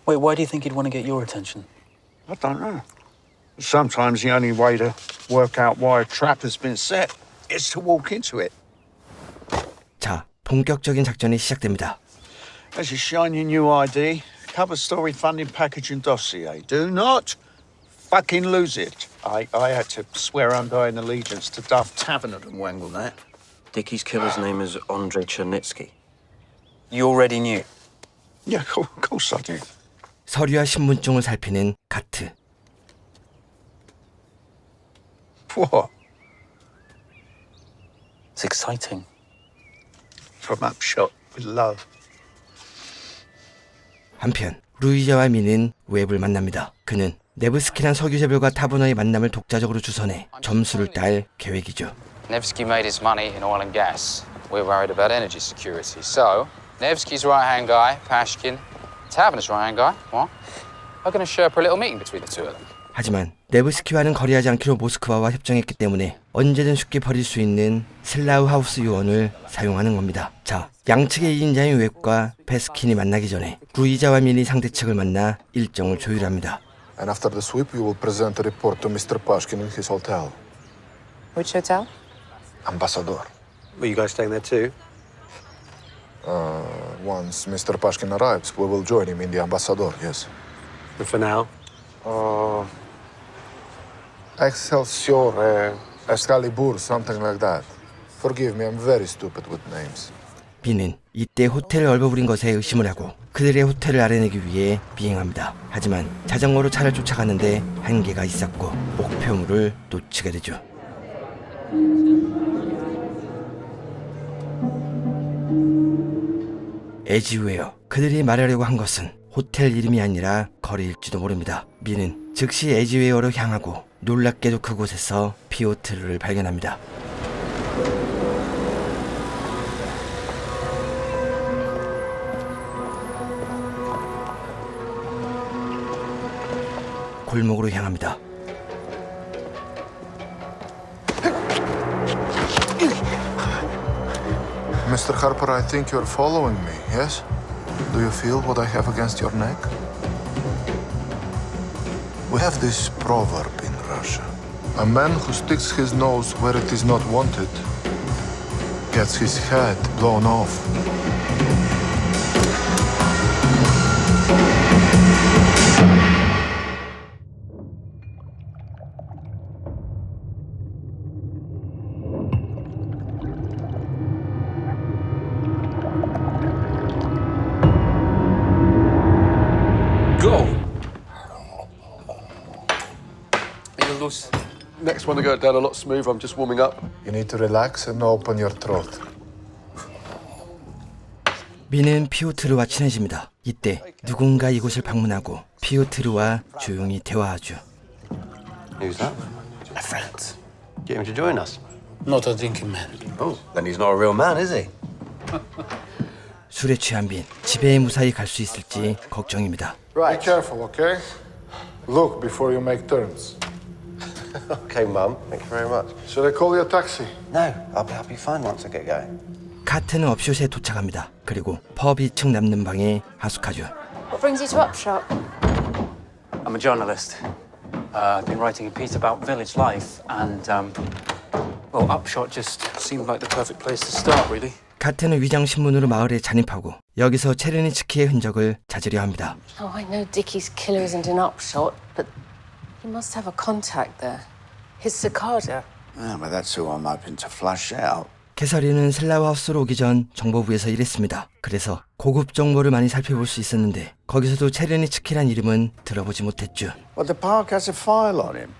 Wait, why do you think he'd want to get your attention? I don't know. Sometimes the only way to work out why a trap has been set is to walk into it. 자, 본격적인 작전이 시작됩니다. There's a shiny new ID, cover story funding package and dossier. Do not fucking lose it. I had to swear undying allegiance to Duff Taverner and wangle that. Dickie's killer's name is Andrei Chernitsky. You already knew? Yeah, of course I did. 서류와 신분증을 살피는 카트. What? It's exciting. From Upshot with love. 한편 루이자와 미는 웹을 만납니다. 그는 네브스키란 석유재벌과 타버너의 만남을 독자적으로 주선해 점수를 딸 계획이죠. Nevsky made his money in oil and gas. We're worried about energy security. So, Nevsky's right-hand guy, Pashkin, Taverner's right-hand guy, what? I'm going to Sherpa a little meeting between the two of them. 하지만 네브스키와는 거래하지 않기로 모스크바와 협정했기 때문에 언제든 쉽게 버릴 수 있는 슬라우 하우스 요원을 사용하는 겁니다. 자, 양측의 2인자인 웹과 패스킨이 만나기 전에 루이자와 민이 상대측을 만나 일정을 조율합니다. And after the sweep, we will present a report to Mr. Pashkin in his hotel. Which hotel? Ambassador. Were you guys staying there too? Once Mr. Pashkin arrives, we will join him in the Ambassador, yes. And for now? Excelsior, Excalibur, something like that. Forgive me, I'm very stupid with names. 비는 이때 호텔을 얼버무린 것에 의심을 하고 그들의 호텔을 알아내기 위해 비행합니다. 하지만 자전거로 차를 쫓아가는데 한계가 있었고 목표물을 놓치게 되죠. 에지웨어, 그들이 말하려고 한 것은 호텔 이름이 아니라 거리일지도 모릅니다. 미는 즉시 에지웨어로 향하고 놀랍게도 그곳에서 피오트르를 발견합니다. 골목으로 향합니다. Mr. Harper, I think you're following me, yes? Do you feel what I have against your neck? We have this proverb in Russia. A man who sticks his nose where it is not wanted gets his head blown off. Next one to go down a lot smoother. I'm just warming up. You need to relax and open your throat. 미는 피오트르와 친해집니다. 이때 누군가 이곳을 방문하고 피오트르와 조용히 대화하죠. Who's that? A friend. Get him to join us. Not a drinking man. Oh, then he's not a real man, is he? 술에 취한 빈 집에 무사히 갈 수 있을지 걱정입니다. Be careful, okay? Look before you make turns. Okay, Mum. Thank you very much. Should I call you a taxi? No, I'll be fine once I get going. 카트는 업숏에 도착합니다. 그리고 펍 2층 남는 방에 하숙하죠. What brings you to Upshot? I'm a journalist. I've been writing a piece about village life, and well, Upshot just seemed like the perfect place to start, really. 카트는 위장 신문으로 마을에 잔입하고 여기서 체르니츠키의 흔적을 찾으려 합니다. Oh, I know Dickie's killer isn't in Upshot, but he must have a contact there. His cicada. Ah, but that's who I'm hoping to flush out. 캐서린은 슬라우하우스로 오기 전 정보부에서 일했습니다. 그래서 고급 정보를 많이 살펴볼 수 있었는데 거기서도 체르니츠키란 이름은 들어보지 못했죠. Well, the park has a file on him.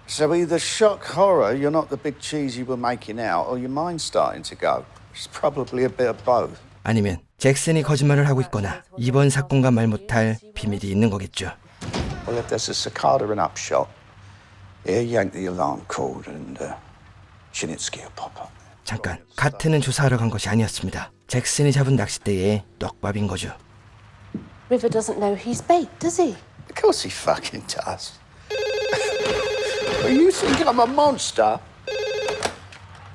So either shock horror, you're not the big cheese you were making out, or your mind's starting to go. It's probably a bit of both. 아니면 잭슨이 거짓말을 하고 있거나 이번 사건과 말 못할 비밀이 있는 거겠죠. Well, if there's a cicada and upshot, here yank the alarm cord and Chernitsky will pop up. 잠깐, 카트는 조사하러 간 것이 아니었습니다. 잭슨이 잡은 낚싯대의 떡밥인 거죠. River doesn't know he's bait, does he? Of course he fucking does. You think I'm a monster?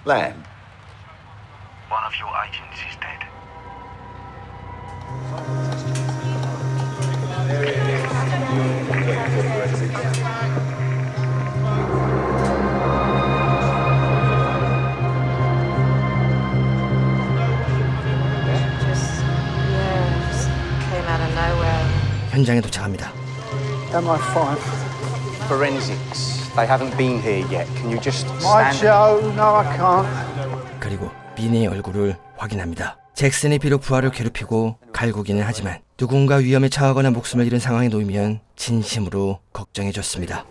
Lamb. One of your agents is dead. Just came out of nowhere. 현장에 도착합니다. MI5. Forensics. They haven't been here yet. Can you just My stand... Joe, no I can't. 그리고 민의 얼굴을 확인합니다. 잭슨이 비록 부하를 괴롭히고 갈구기는 하지만 누군가 위험에 처하거나 목숨을 잃은 상황에 놓이면 진심으로 걱정해줬습니다.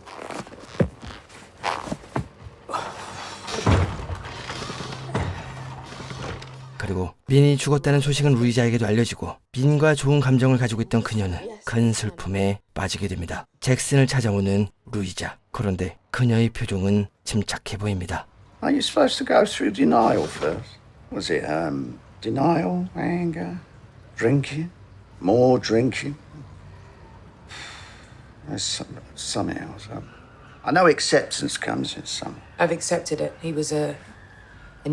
그리고 민이 죽었다는 소식은 루이자에게도 알려지고 민과 좋은 감정을 가지고 있던 그녀는 큰 슬픔에 빠지게 됩니다. 잭슨을 찾아오는 루이자. 그런데 그녀의 표정은 침착해 보입니다. Are you supposed to go through denial first? Was it denial, anger, drinking, more drinking? There's something else. I know acceptance comes in some. I've accepted it. He was an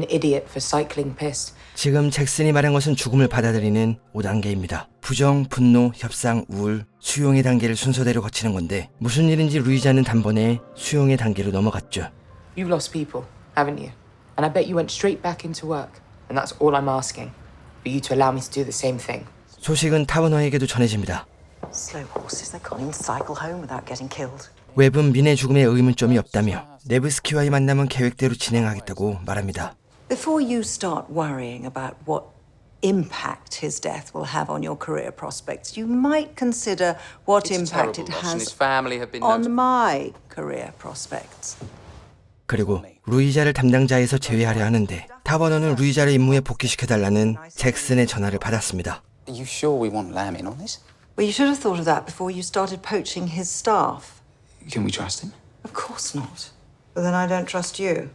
idiot for cycling pissed. 지금 잭슨이 말한 것은 죽음을 받아들이는 5단계입니다. 부정, 분노, 협상, 우울, 수용의 단계를 순서대로 거치는 건데 무슨 일인지 루이자는 단번에 수용의 단계로 넘어갔죠. You've lost people, haven't you? And I bet you went straight back into work. And that's all I'm asking. For you to allow me to do the same thing. 소식은 타버너에게도 전해집니다. Slow horses, they can't even cycle home without getting killed. 웹은 민의 죽음에 의문점이 없다며 네브스키와의 만남은 계획대로 진행하겠다고 말합니다. Before you start worrying about what impact his death will have on your career prospects, you might consider what It's a impact terrible it loss, and his has family have been on my career prospects. 그리고 루이자를 담당자에서 제외하려 하는데 타버너는 루이자를 임무에 복귀시켜달라는 잭슨의 전화를 받았습니다. Are you sure we want Lamb in on this? Well, you should have thought of that before you started poaching his staff. Can we trust him? Of course not. But then I don't trust you.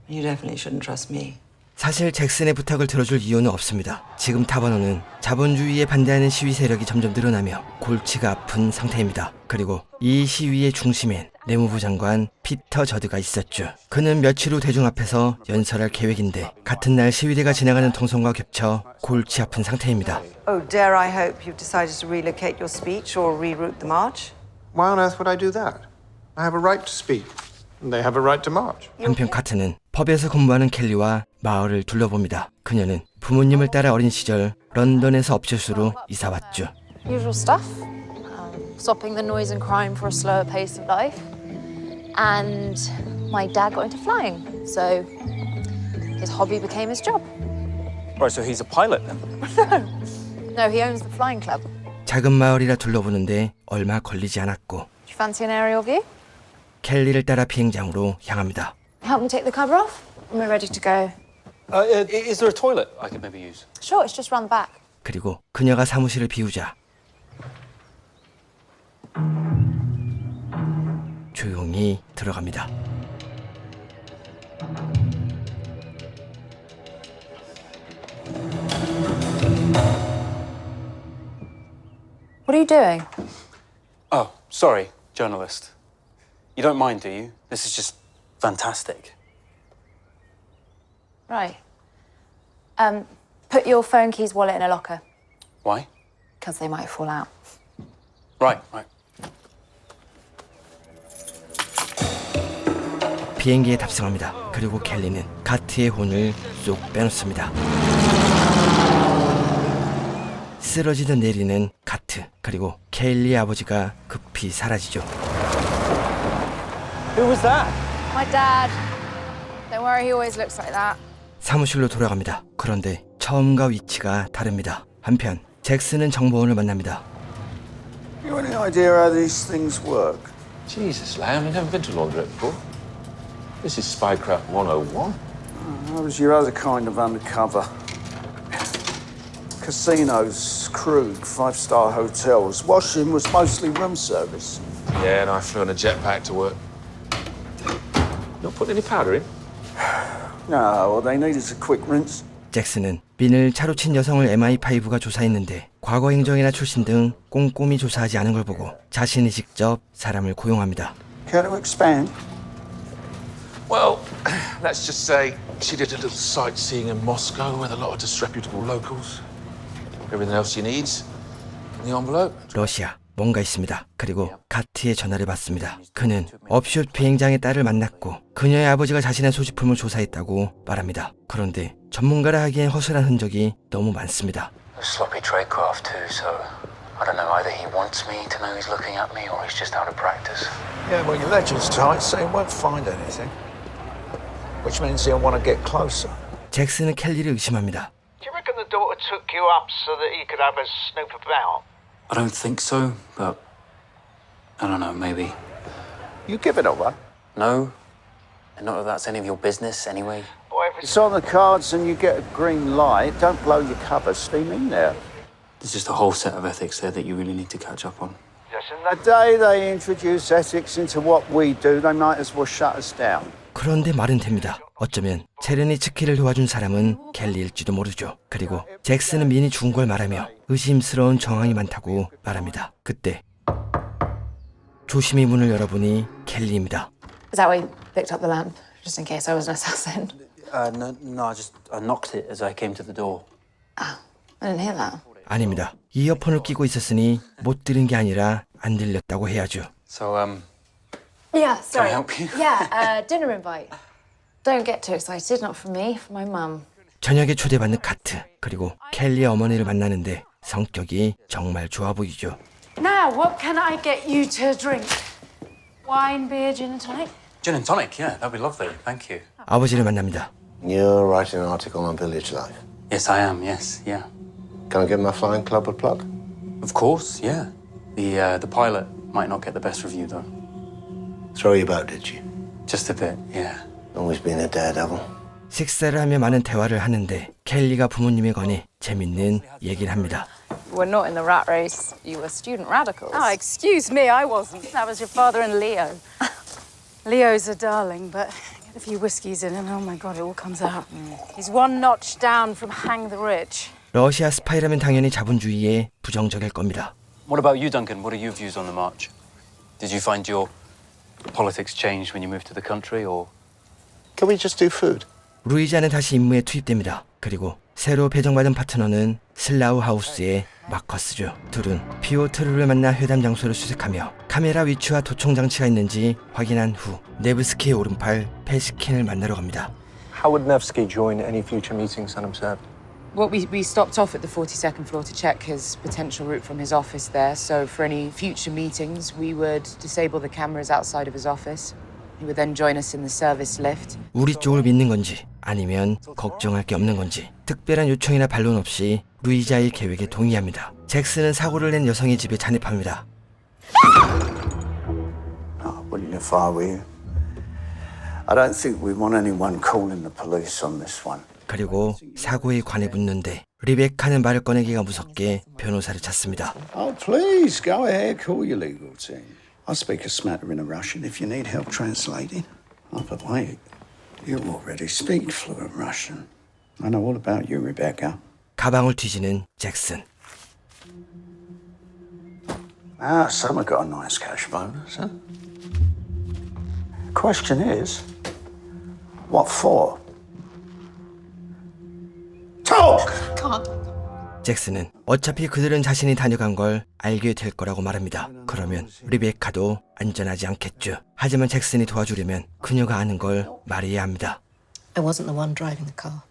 You definitely shouldn't trust me. 사실 잭슨의 부탁을 들어줄 이유는 없습니다. 지금 타버너는 자본주의에 반대하는 시위 세력이 점점 늘어나며 골치가 아픈 상태입니다. 그리고 이 시위의 중심엔 내무부 장관 피터 저드가 있었죠. 그는 며칠 후 대중 앞에서 연설할 계획인데 같은 날 시위대가 지나가는 동선과 겹쳐 골치 아픈 상태입니다. Oh, dare I hope you've decided to relocate your speech or reroute the march? Why on earth would I do that? I have a right to speak. And they have a right to march. 한편 카트는 펍에서 근무하는 켈리와 마을을 둘러봅니다. 그녀는 부모님을 따라 어린 시절 런던에서 업체수로 이사 왔죠. Usual stuff. Stopping the noise and crime for a slower pace of life. And my dad got into flying. So his hobby became his job. Right, so he's a pilot then? No, he owns the flying club. 작은 마을이라 둘러보는데 얼마 걸리지 않았고 Do you fancy an aerial view? 켈리를 따라 비행장으로 향합니다. Help me take the cover off? And we're ready to go. Is there a toilet I could maybe use? Sure, it's just round the back. 그리고 그녀가 사무실을 비우자 조용히 들어갑니다. What are you doing? Oh, sorry, journalist. You don't mind, do you? This is just fantastic. Right. Put your phone keys, wallet in a locker. Why? Because they might fall out. Right. 비행기에 탑승합니다. 그리고 켈리는 카트의 혼을 쏙 빼놓습니다. 쓰러지듯 내리는 카트, 그리고 켈리의 아버지가 급히 사라지죠. Who was that? My dad. Don't worry, he always looks like that. 사무실로 돌아갑니다. 그런데 처음과 위치가 다릅니다. 한편 잭슨은 정보원을 만납니다. You any idea how these things work? Jesus, Lamb, you've never been to laundrette before. This is Spycraft 101. How was your other kind of undercover? Casinos, Krug, five-star hotels. Washing was mostly room service. Yeah, and I flew in a jetpack to work. Not putting any powder in? No, all they need is a quick rinse. 잭슨은 빈을 차로 친 여성을 MI5가 조사했는데 과거 행적이나 출신 등 꼼꼼히 조사하지 않은 걸 보고 자신이 직접 사람을 고용합니다. Care to expand? Well, let's just say she did a little sightseeing in Moscow with a lot of disreputable locals. Everything else she needs in the envelope. 러시아, 뭔가 있습니다. 그리고 가트의 전화를 받습니다. 그는 업쇼 비행장의 딸을 만났고 그녀의 아버지가 자신의 소지품을 조사했다고 말합니다. 그런데 전문가라 하기엔 허술한 흔적이 너무 많습니다. Sloppy tradecraft too, so I don't know, either he wants me to know he's looking at me or he's just out of practice. Yeah, well, your legend's tight, so he won't find anything. Which means he'll want to get closer. 잭슨은 켈리를 의심합니다. Do you reckon the daughter took you up so that he could have a snoop about? I don't think so, but I don't know, maybe. You give it a run. No, and not that that's any of your business anyway. Boy, if It's on the cards and you get a green light. Don't blow your cover. Steam in there. There's just a whole set of ethics there that you really need to catch up on. Listen, The day they introduce ethics into what we do, they might as well shut us down. 그런데 말은 됩니다. 어쩌면 체르니츠키를 도와준 사람은 켈리일지도 모르죠. 그리고 잭슨은 민이 죽은 걸 말하며 의심스러운 정황이 많다고 말합니다. 그때 조심히 문을 열어보니 켈리입니다. Is that why you picked up the lamp? Just in case I was an assassin. No, I knocked it as I came to the door. I didn't hear that. 아닙니다. 이어폰을 끼고 있었으니 못 들은 게 아니라 안 들렸다고 해야죠. So, Yeah, sorry. Can I help you? Yeah, dinner invite. Don't get too excited. Not from me, from my mum. 저녁에 초대받는 카트, 그리고 켈리의 어머니를 만나는데 성격이 정말 좋아 보이죠. Now, what can I get you to drink? Wine, beer, gin and tonic? Gin and tonic, yeah, that'd be lovely. Thank you. 아버지를 만납니다. You're writing an article on village life. Yes, I am. Yes, yeah. Can I give my flying club a plug? Of course, yeah. The pilot might not get the best review though. Throw you about, did you? Just a bit, yeah. Always been a daredevil. 식사를 하며 많은 대화를 하는데 켈리가 부모님에 관해 재밌는 얘기를 합니다. We're not in the rat race. You were student radicals. Oh, excuse me, I wasn't. That was your father and Leo. Leo's a darling, but get a few whiskies in and oh my God, it all comes out. He's one notch down from hang the rich. 러시아 스파이라면 당연히 자본주의에 부정적일 겁니다. What about you, Duncan? What are your views on the march? Did you find your politics changed when you moved to the country, or? Can we just do food? 루이자는 다시 임무에 투입됩니다. 그리고 새로 배정받은 파트너는 슬라우 하우스의 마커스죠. 둘은 피오트르를 만나 회담 장소를 수색하며 카메라 위치와 도청 장치가 있는지 확인한 후 네브스키의 오른팔 페시킨을 만나러 갑니다. How would Nevsky join any future meetings unobserved? Well, we stopped off at the 42nd floor to check his potential route from his office there. So for any future meetings, we would disable the cameras outside of his office. He would then join us in the service lift. 우리 쪽을 믿는 건지 아니면 걱정할 게 없는 건지 특별한 요청이나 반론 없이 루이자의 계획에 동의합니다. 잭슨은 사고를 낸 여성의 집에 잔입합니다. Wouldn't if I were you. I don't think we want anyone calling the police on this one. 그리고 사고에 관해 묻는데 리베카는 말을 꺼내기가 무섭게 변호사를 찾습니다. Oh, please, go ahead, call your legal team. I speak a smattering of Russian if you need help translating. Oh, but wait, you already speak fluent Russian. I know all about you, Rebecca. 가방을 뒤지는 잭슨. Ah, someone got a nice cash bonus, huh? Question is, what for? Talk! 잭슨은 어차피 그들은 자신이 다녀간 걸 알게 될 거라고 말합니다. 그러면 리베카도 안전하지 않겠죠. 하지만 잭슨이 도와주려면 그녀가 아는 걸 말해야 합니다. I wasn't the one driving the car.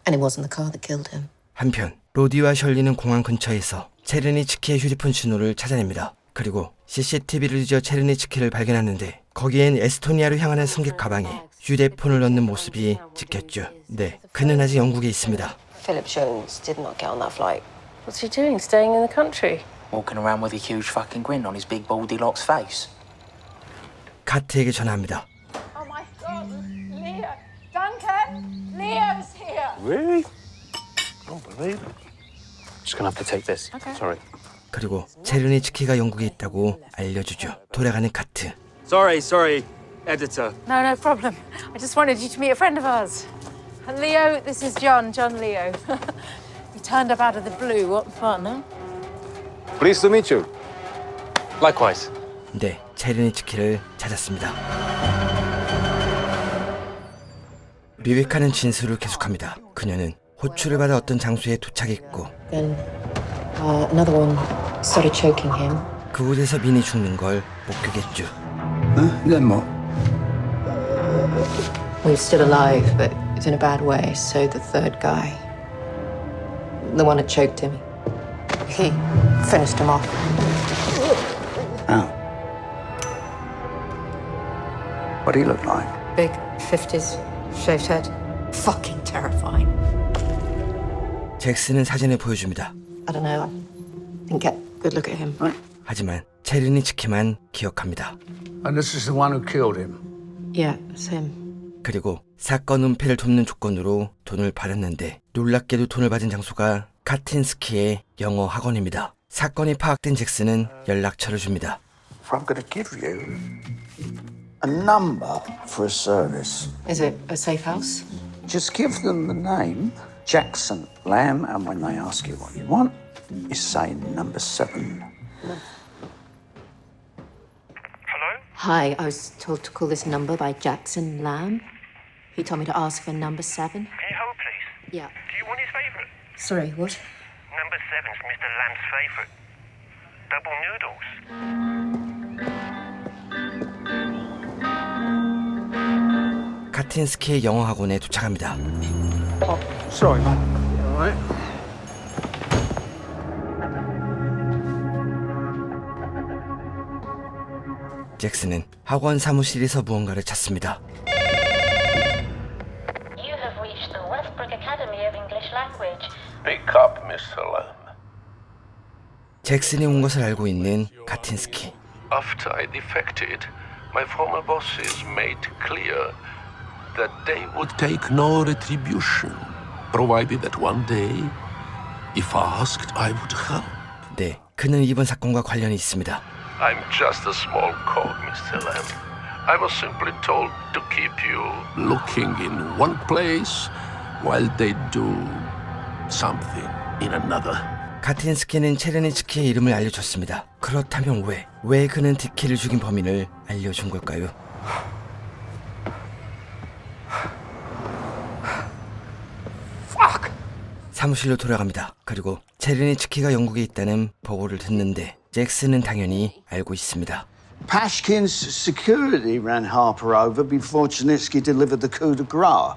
And it wasn't the car that killed him. 한편 로디와 셜리는 공항 근처에서 체르니츠키의 휴대폰 신호를 찾아냅니다. 그리고 CCTV를 뒤져 체르니츠키를 발견하는데 거기엔 에스토니아로 향하는 승객 가방에 휴대폰을 넣는 모습이 찍혔죠. 네, 그는 아직 영국에 있습니다. Philip Jones did not get on that flight. What's he doing? Staying in the country? Walking around with a huge fucking grin on his big Goldilocks face. 카트에게 전화합니다. Oh my God, Leo! Duncan! Leo's here! Really? I don't believe it. Just gonna have to take this. Sorry. 그리고 체르니츠키가 영국에 있다고 알려주죠. 돌아가는 카트. Sorry, editor. No problem. I just wanted you to meet a friend of ours. Leo, this is John Leo. You turned up out of the blue. What fun, huh? Pleased to meet you. Likewise. 네, 체르니츠키를 찾았습니다. 미백하는 진술을 계속합니다. 그녀는 호출을 받아 어떤 장소에 도착했고 Then another one started choking him. 그곳에서 민이 죽는 걸 목격했죠. Then what? Well, he's still alive, but it's in a bad way. So the third guy, the one that choked him, he finished him off. How? What do he look like? Big, 50s, shaved head. Fucking terrifying. 잭슨은 사진을 보여줍니다. I don't know. I didn't get a good look at him. 하지만 체르니츠키만 기억합니다. And this is the one who killed him? Yeah, it's him. 그리고 사건 은폐를 돕는 조건으로 돈을 받았는데 놀랍게도 돈을 받은 장소가 카틴스키의 영어 학원입니다. 사건이 파악된 잭슨은 연락처를 줍니다. If I'm going to give you a number for a service, Is it a safe house? just give them the name Jackson Lamb, and when they ask you what you want, you say number 7. Hi, I was told to call this number by Jackson Lamb. He told me to ask for number 7. Can you hold, please? Yeah. Do you want his favourite? Sorry, what? Number 7's Mr. Lamb's favourite. Double noodles. 카틴스키의 영어 학원에 도착합니다. Sorry, mate. All right. 잭슨은 학원 사무실에서 무언가를 찾습니다. You have reached the Westbrook Academy of English Language. Pick up, Mr. Lamb. 잭슨이 온 것을 알고 있는 카틴스키. After I defected, my former bosses made clear that they would take no retribution, provided that one day, if asked, I would help. 네, 그는 이번 사건과 관련이 있습니다. I'm just a small cog, Mr. Lamb. I was simply told to keep you looking in one place while they do something in another. 카틴스키는 체르니츠키의 이름을 알려줬습니다. 그렇다면 왜 그는 디키를 죽인 범인을 알려준 걸까요? 사무실로 돌아갑니다. 그리고 체르니츠키가 영국에 있다는 보고를 듣는데 잭슨은 당연히 알고 있습니다. Pashkin's security ran Harper over before Chernitsky delivered the coup de grace.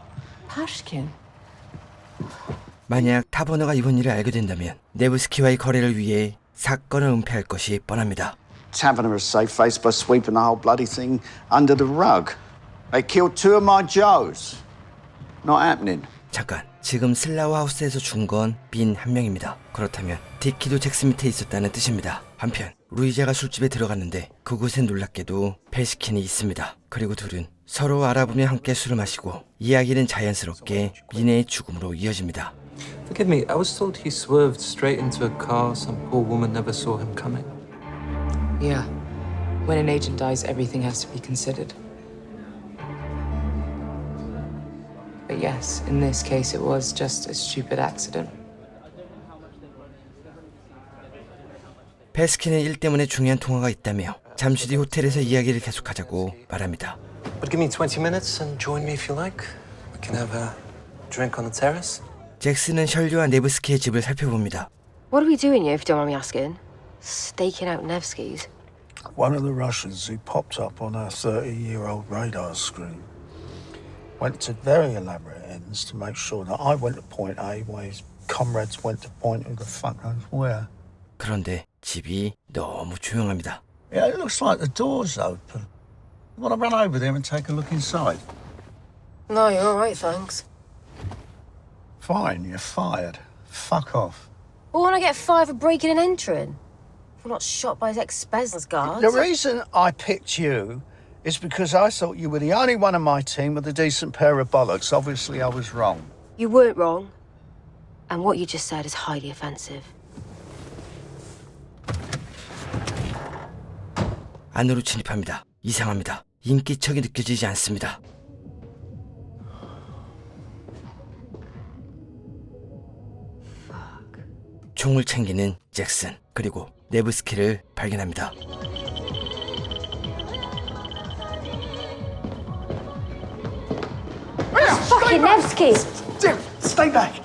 Pashkin? 만약 타버너가 이번 일을 알게 된다면 네브스키와의 거래를 위해 사건을 은폐할 것이 뻔합니다. Taverner is safe-faced by sweeping the whole bloody thing under the rug. They killed 2 of my Joes. Not happening. 잠깐, 지금 슬라우 하우스에서 죽은 건 빈 한 명입니다. 그렇다면 디키도 잭슨 밑에 있었다는 뜻입니다. 한편 루이자가 술집에 들어갔는데 그곳엔 놀랍게도 패시킨이 있습니다. 그리고 둘은 서로 알아보며 함께 술을 마시고 이야기는 자연스럽게 민의 죽음으로 이어집니다. Forgive me, I was told he swerved straight into a car. Some poor woman never saw him coming. Yeah. When an agent dies, everything has to be considered. But yes, in this case, it was just a stupid accident. 패스킨은 일 때문에 중요한 통화가 있다며 잠시 뒤 호텔에서 이야기를 계속하자고 말합니다. But give me 20 minutes and join me if you like. We can have a drink on the terrace. 잭슨은 셜류와 네브스키의 집을 살펴봅니다. What are we doing here, if you don't mind me asking? Staking out Nevsky's? One of the Russians who popped up on our 30-year-old radar screen went to very elaborate ends to make sure that I went to point A while his comrades went to point who the fuck knows where. 그런데 집이 너무 조용합니다. Yeah, it looks like the door's open. Want to run over there and take a look inside? No, you're all right, thanks. Fine, you're fired. Fuck off. Well, when I get fired for breaking and entering, we're not shot by his ex-Spez guards. The reason I picked you is because I thought you were the only one on my team with a decent pair of bollocks. Obviously, I was wrong. You weren't wrong. And what you just said is highly offensive. 안으로 진입합니다. 이상합니다. 인기척이 느껴지지 않습니다. 총을 챙기는 잭슨, 그리고 네브스키를 발견합니다. Fucking Nevsky! Stay back.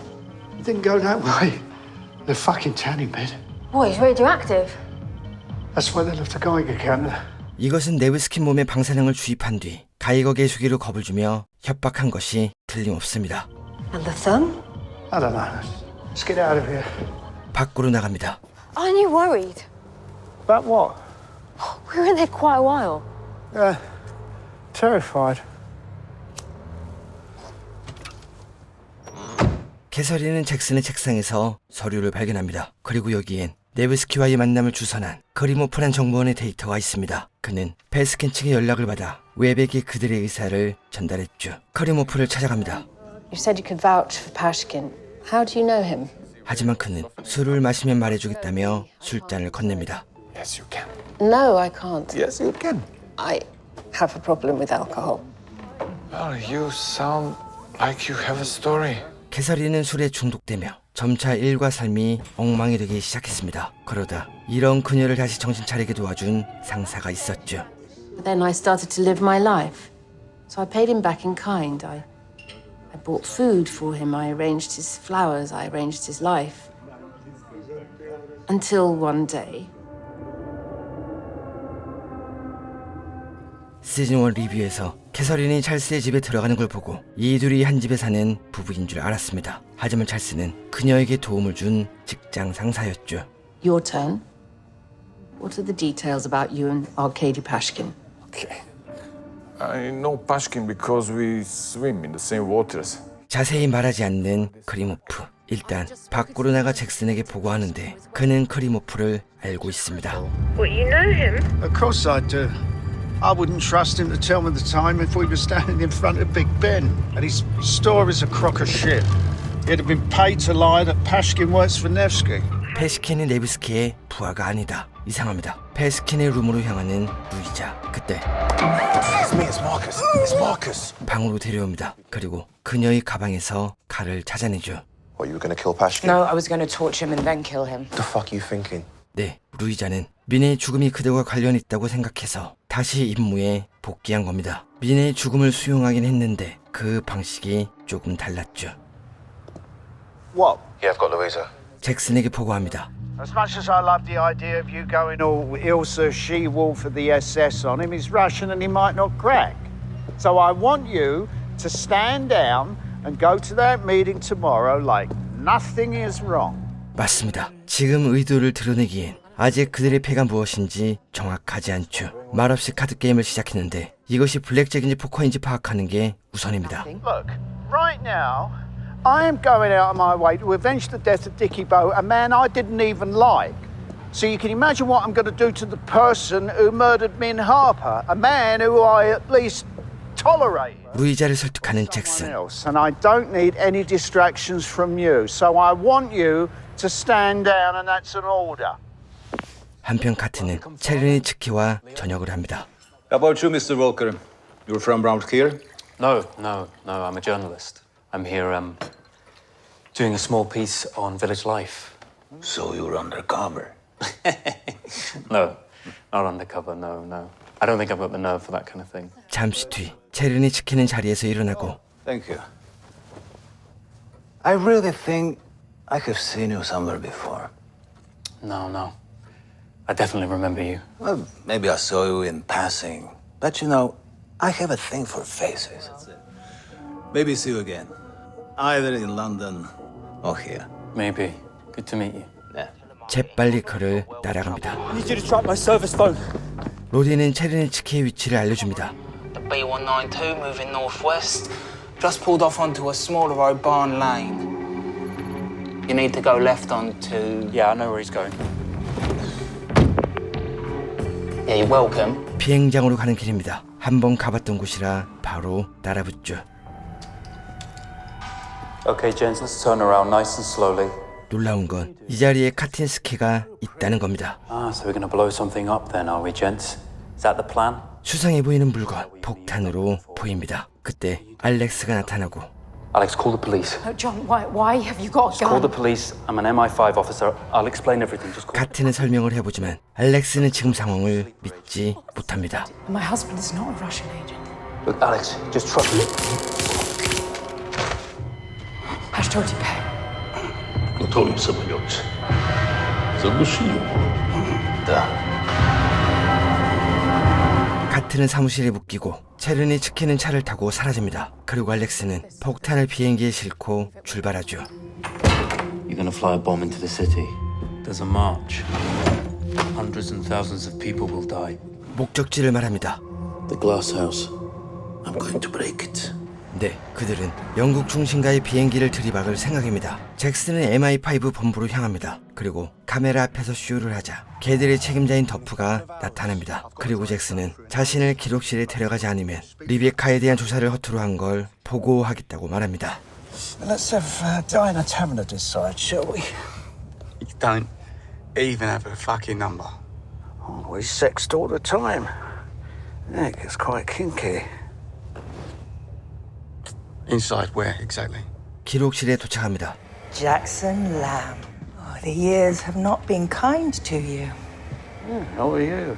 It didn't go that way. The fucking tanning bed. What, he's radioactive? That's where they left the Geiger counter. 이것은 네브스키 몸에 방사능을 주입한 뒤 가이거 개수기로 겁을 주며 협박한 것이 틀림없습니다. And the thumb? I don't know. Let's get out of here. 밖으로 나갑니다. Aren't you worried? About what? We were in there quite a while. Terrified. 캐서린은 잭슨의 책상에서 서류를 발견합니다. 그리고 여기엔 네브스키와의 만남을 주선한 크리모프란 정보원의 데이터가 있습니다. 그는 페스킨 측의 연락을 받아 웹에게 그들의 의사를 전달했죠. 크리모프를 찾아갑니다. You said you could vouch for Pashkin. How do you know him? 하지만 그는 술을 마시면 말해주겠다며 술잔을 건넵니다. Yes, you can. No, I can't. Yes, you can. I have a problem with alcohol. Well, you sound like you have a story. 캐서린은 술에 중독되며 점차 일과 삶이 엉망이 되기 시작했습니다. 그러다 이런 그녀를 다시 정신 차리게 도와준 상사가 있었죠. But then I started to live my life. So I paid him back in kind. I bought food for him. I arranged his flowers. I arranged his life. Until one day. 시즌 1 리뷰에서 캐서린이 찰스의 집에 들어가는 걸 보고 이 둘이 한 집에 사는 부부인 줄 알았습니다. 하지만 찰스는 그녀에게 도움을 준 직장 상사였죠. Your turn. What are the details about you and Arkady Pashkin? Okay. I know Pashkin because we swim in the same waters. 자세히 말하지 않는 크리모프. 일단 밖으로 나가 잭슨에게 보고하는데 그는 크리모프를 알고 있습니다. What, you know him? Of course I do. I wouldn't trust him to tell me the time if we were standing in front of Big Ben. And his story's a crock of shit. He'd have been paid to lie that Pashkin works for Nevsky. 페스킨은 네브스키의 부하가 아니다. 이상합니다. 페스킨의 룸으로 향하는 루이자. 그때 It's me, it's Marcus. It's Marcus. 방으로 데려옵니다. 그리고 그녀의 가방에서 칼을 찾아내죠. What, you were going to kill Pashkin? No, I was going to torture him and then kill him. What the fuck are you thinking? 네, 루이자는 미네의 죽음이 그들과 관련 있다고 생각해서 다시 임무에 복귀한 겁니다. 미네의 죽음을 수용하긴 했는데 그 방식이 조금 달랐죠. What? Yeah, I've got Louisa. 잭슨에게 보고합니다. As much as I love the idea of you going all Ilsa She-Wolf of the SS on him, he's Russian and he might not crack. So I want you to stand down and go to that meeting tomorrow like nothing is wrong. 맞습니다. 지금 의도를 드러내기엔 아직 그들의 패가 무엇인지 정확하지 않죠. 말없이 카드게임을 시작했는데 이것이 블랙잭인지 포커인지 파악하는 게 우선입니다. Look, right now, I am going out of my way to avenge the death of Dickie Bowe, a man I didn't even like. So you can imagine what I'm going to do to the person who murdered Min Harper, a man who I at least tolerate. 루이자를 설득하는 잭슨. And I don't need any distractions from you. So I want you to stand down and that's an order. 한편 카트는 체르니 츠키와 저녁을 합니다. How about you, Mr. Walker? You're from around here? No, I'm a journalist. I'm here, doing a small piece on village life. So you're undercover? No, not undercover, no. I don't think I've got the nerve for that kind of thing. 잠시 뒤 체르니 츠키는 자리에서 일어나고 Thank you. I really think I have seen you somewhere before. No. I definitely remember you. Well, maybe I saw you in passing. But you know, I have a thing for faces. Maybe see you again. Either in London or here. Maybe. Good to meet you. Yeah. 재빨리 그를 따라갑니다. I need you to track my service phone. 로디는 체르니 츠키의 위치를 알려줍니다. B192 moving northwest. Just pulled off onto a smaller road, Barn Lane. You need to go left onto... Yeah, I know where he's going. Yeah, you're welcome. 비행장으로 가는 길입니다. 한번 가봤던 곳이라 바로 따라붙죠. Okay, gents, let's turn around nice and slowly. 놀라운 건 이 자리에 카틴스키가 있다는 겁니다. So we're gonna blow something up then, are we, gents? Is that the plan? 수상해 보이는 물건, 폭탄으로 보입니다. 그때 알렉스가 나타나고 Alex, call the police. Oh, John, why have you got a Call the gun? police. I'm an MI5 officer. I'll explain everything. Just call. 카틴은 설명을 해보지만 알렉스는 지금 상황을 믿지 못합니다. My husband is not a Russian agent. Look, Alex, just trust me. Ashtorti Pay. Готовим самолет. Заглуши его. Да. 카트는 사무실에 묶이고 체른이 지키는 차를 타고 사라집니다. 그리고 알렉스는 폭탄을 비행기에 싣고 출발하죠. You're gonna fly a bomb into the city. There's a march. Hundreds and thousands of people will die. 목적지를 말합니다. The glass house. I'm going to break it. 네, 그들은 영국 중심가의 비행기를 들이박을 생각입니다. 잭슨은 MI5 본부로 향합니다. 그리고 카메라 앞에서 쇼를 하자 걔들의 책임자인 더프가 나타납니다. 그리고 잭슨은 자신을 기록실에 데려가지 않으면 리베카에 대한 조사를 허투루 한 걸 보고하겠다고 말합니다. Let's have dine a tavern to decide, shall we? You don't even have a fucking number. Oh, we sexed all the time. Yeah, it gets quite kinky. Inside where, exactly? 기록실에 도착합니다. Jackson Lamb. Oh, the years have not been kind to you. How are you?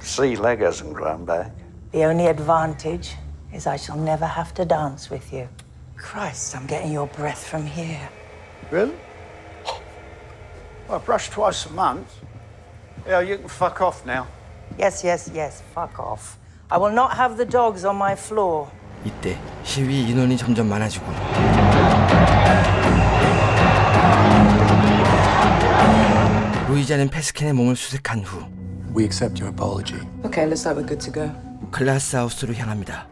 Sea leg hasn't grown back. The only advantage is I shall never have to dance with you. Christ, I'm getting your breath from here. Really? Well, I brush twice a month. Yeah, you can fuck off now. Yes, yes, yes, fuck off. I will not have the dogs on my floor. 이때 시위 인원이 점점 많아지고 로이자는 패스캔의 몸을 수색한 후 We accept your apology. Okay, looks like we're good to go. 글라스 하우스로 향합니다.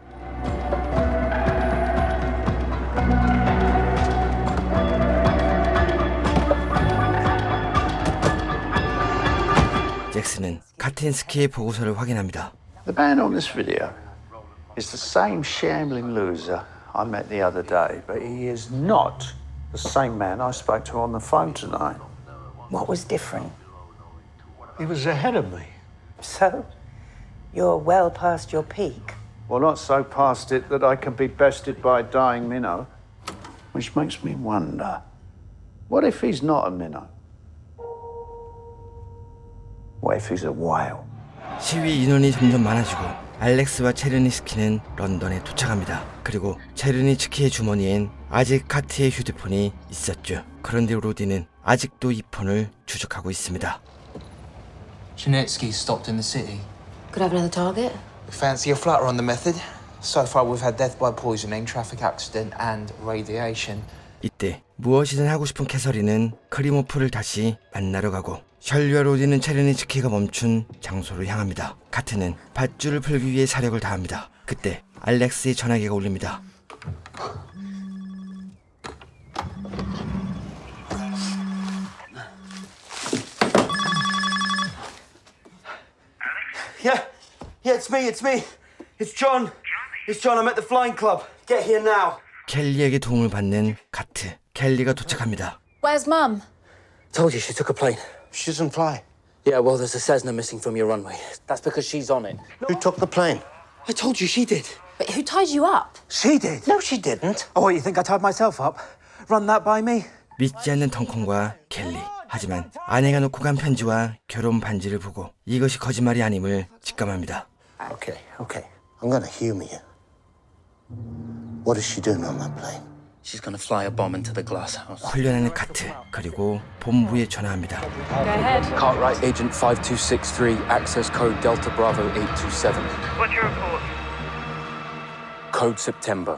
잭슨은 카틴스키의 보고서를 확인합니다. The man on this video is the same shambling loser I met the other day, but he is not the same man I spoke to on the phone tonight. What was different? He was ahead of me. So, you're well past your peak. Well, not so past it that I can be bested by a dying minnow. Which makes me wonder, what if he's not a minnow? What if he's a whale? 시위 인원이 점점 많아지고 알렉스와 체르니스키는 런던에 도착합니다. 그리고 체르니스키의 주머니엔 아직 카트의 휴대폰이 있었죠. 그런데 로디는 아직도 이 폰을 추적하고 있습니다. Janetsky stopped in the city. Could have another target? Fancy a flutter on the method? So far we've had death by poisoning, traffic accident and radiation. 이때 무엇이든 하고 싶은 캐서린은 크리모프를 다시 만나러 가고 셜리와 로디는 체르니스키가 멈춘 장소로 향합니다. 카트는 밧줄을 풀기 위해 사력을 다합니다. 그때 알렉스의 전화기가 울립니다. Yeah, it's me. It's John. It's John. I'm at the flying club. Get here now. 켈리에게 도움을 받는 카트. 켈리가 도착합니다. Where's Mum? Told you she took a plane. She doesn't fly. Yeah, well, there's a Cessna missing from your runway. That's because she's on it. Who took the plane? I told you she did. But who tied you up? She did. No, she didn't. Oh, what, you think I tied myself up? Run that by me? 믿지 않는 덩컨과 켈리. 하지만 아내가 놓고 간 편지와 결혼 반지를 보고 이것이 거짓말이 아님을 직감합니다. Okay. I'm gonna humor you. What is she doing on that plane? She's gonna fly a bomb into the glass house. 훈련하는 카트. 그리고 본부에 전화합니다. Go ahead. Cartwright Agent 5263, access code Delta Bravo 827. What's your report? Code September.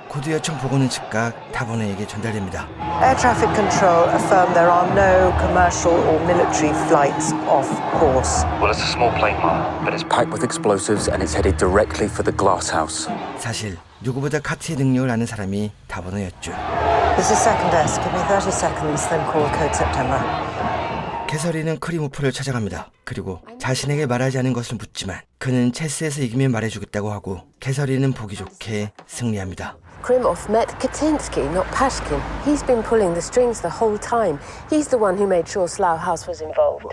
코드 요청 보고는 즉각 타버너에게 전달됩니다. Air traffic control affirm there are no commercial or military flights off course. Well, it's a small plane, Mom, but it's Packed with explosives and it's headed directly for the glass house. 사실 누구보다 카트의 능력을 아는 사람이 타버너였죠. This is second desk. Give me 30 seconds, then call code September. 캐서린은 크리모프를 찾아갑니다. 그리고 자신에게 말하지 않은 것을 묻지만 그는 체스에서 이기면 말해주겠다고 하고 캐서린은 보기 좋게 승리합니다. Krimov met Katinsky, not Pashkin. He's been pulling the strings the whole time. He's the one who made sure Slough House was involved.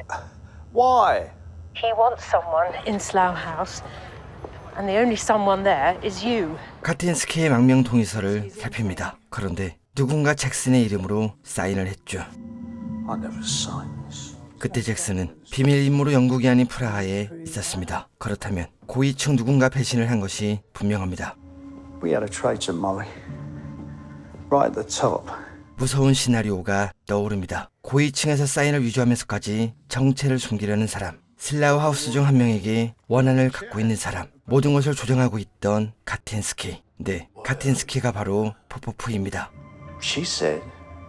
Why? He wants someone in Slough House, and the only someone there is you. 카틴스키의 망명 동의서를 살핍니다. 그런데 누군가 잭슨의 이름으로 사인을 했죠. I never signed this. 그때 잭슨은 비밀 임무로 영국이 아닌 프라하에 있었습니다. 그렇다면 고위층 누군가 배신을 한 것이 분명합니다. We had a traitor, Molly. Right at the top. 무서운 시나리오가 떠오릅니다. 고위층에서 사인을 위조하면서까지 정체를 숨기려는 사람, 슬라우 하우스 중 한 명에게 원한을 갖고 있는 사람, 모든 것을 조정하고 있던 카틴스키. 네, 카틴스키가 바로 포포프입니다. She said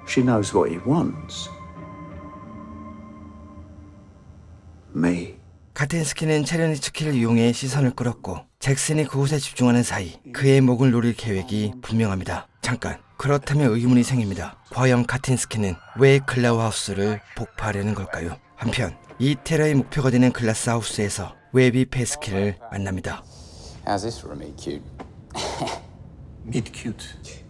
she knows what he wants. Me. 카틴스키는 체르니츠키를 이용해 시선을 끌었고 잭슨이 그곳에 집중하는 사이 그의 목을 노릴 계획이 분명합니다. 잠깐, 그렇다면 의문이 생깁니다. 과연 카틴스키는 왜 글라우하우스를 폭파하려는 걸까요? 한편 이 테러의 목표가 되는 글라스하우스에서 웨비 페스키를 만납니다. How's this for a meet cute? Meet cute.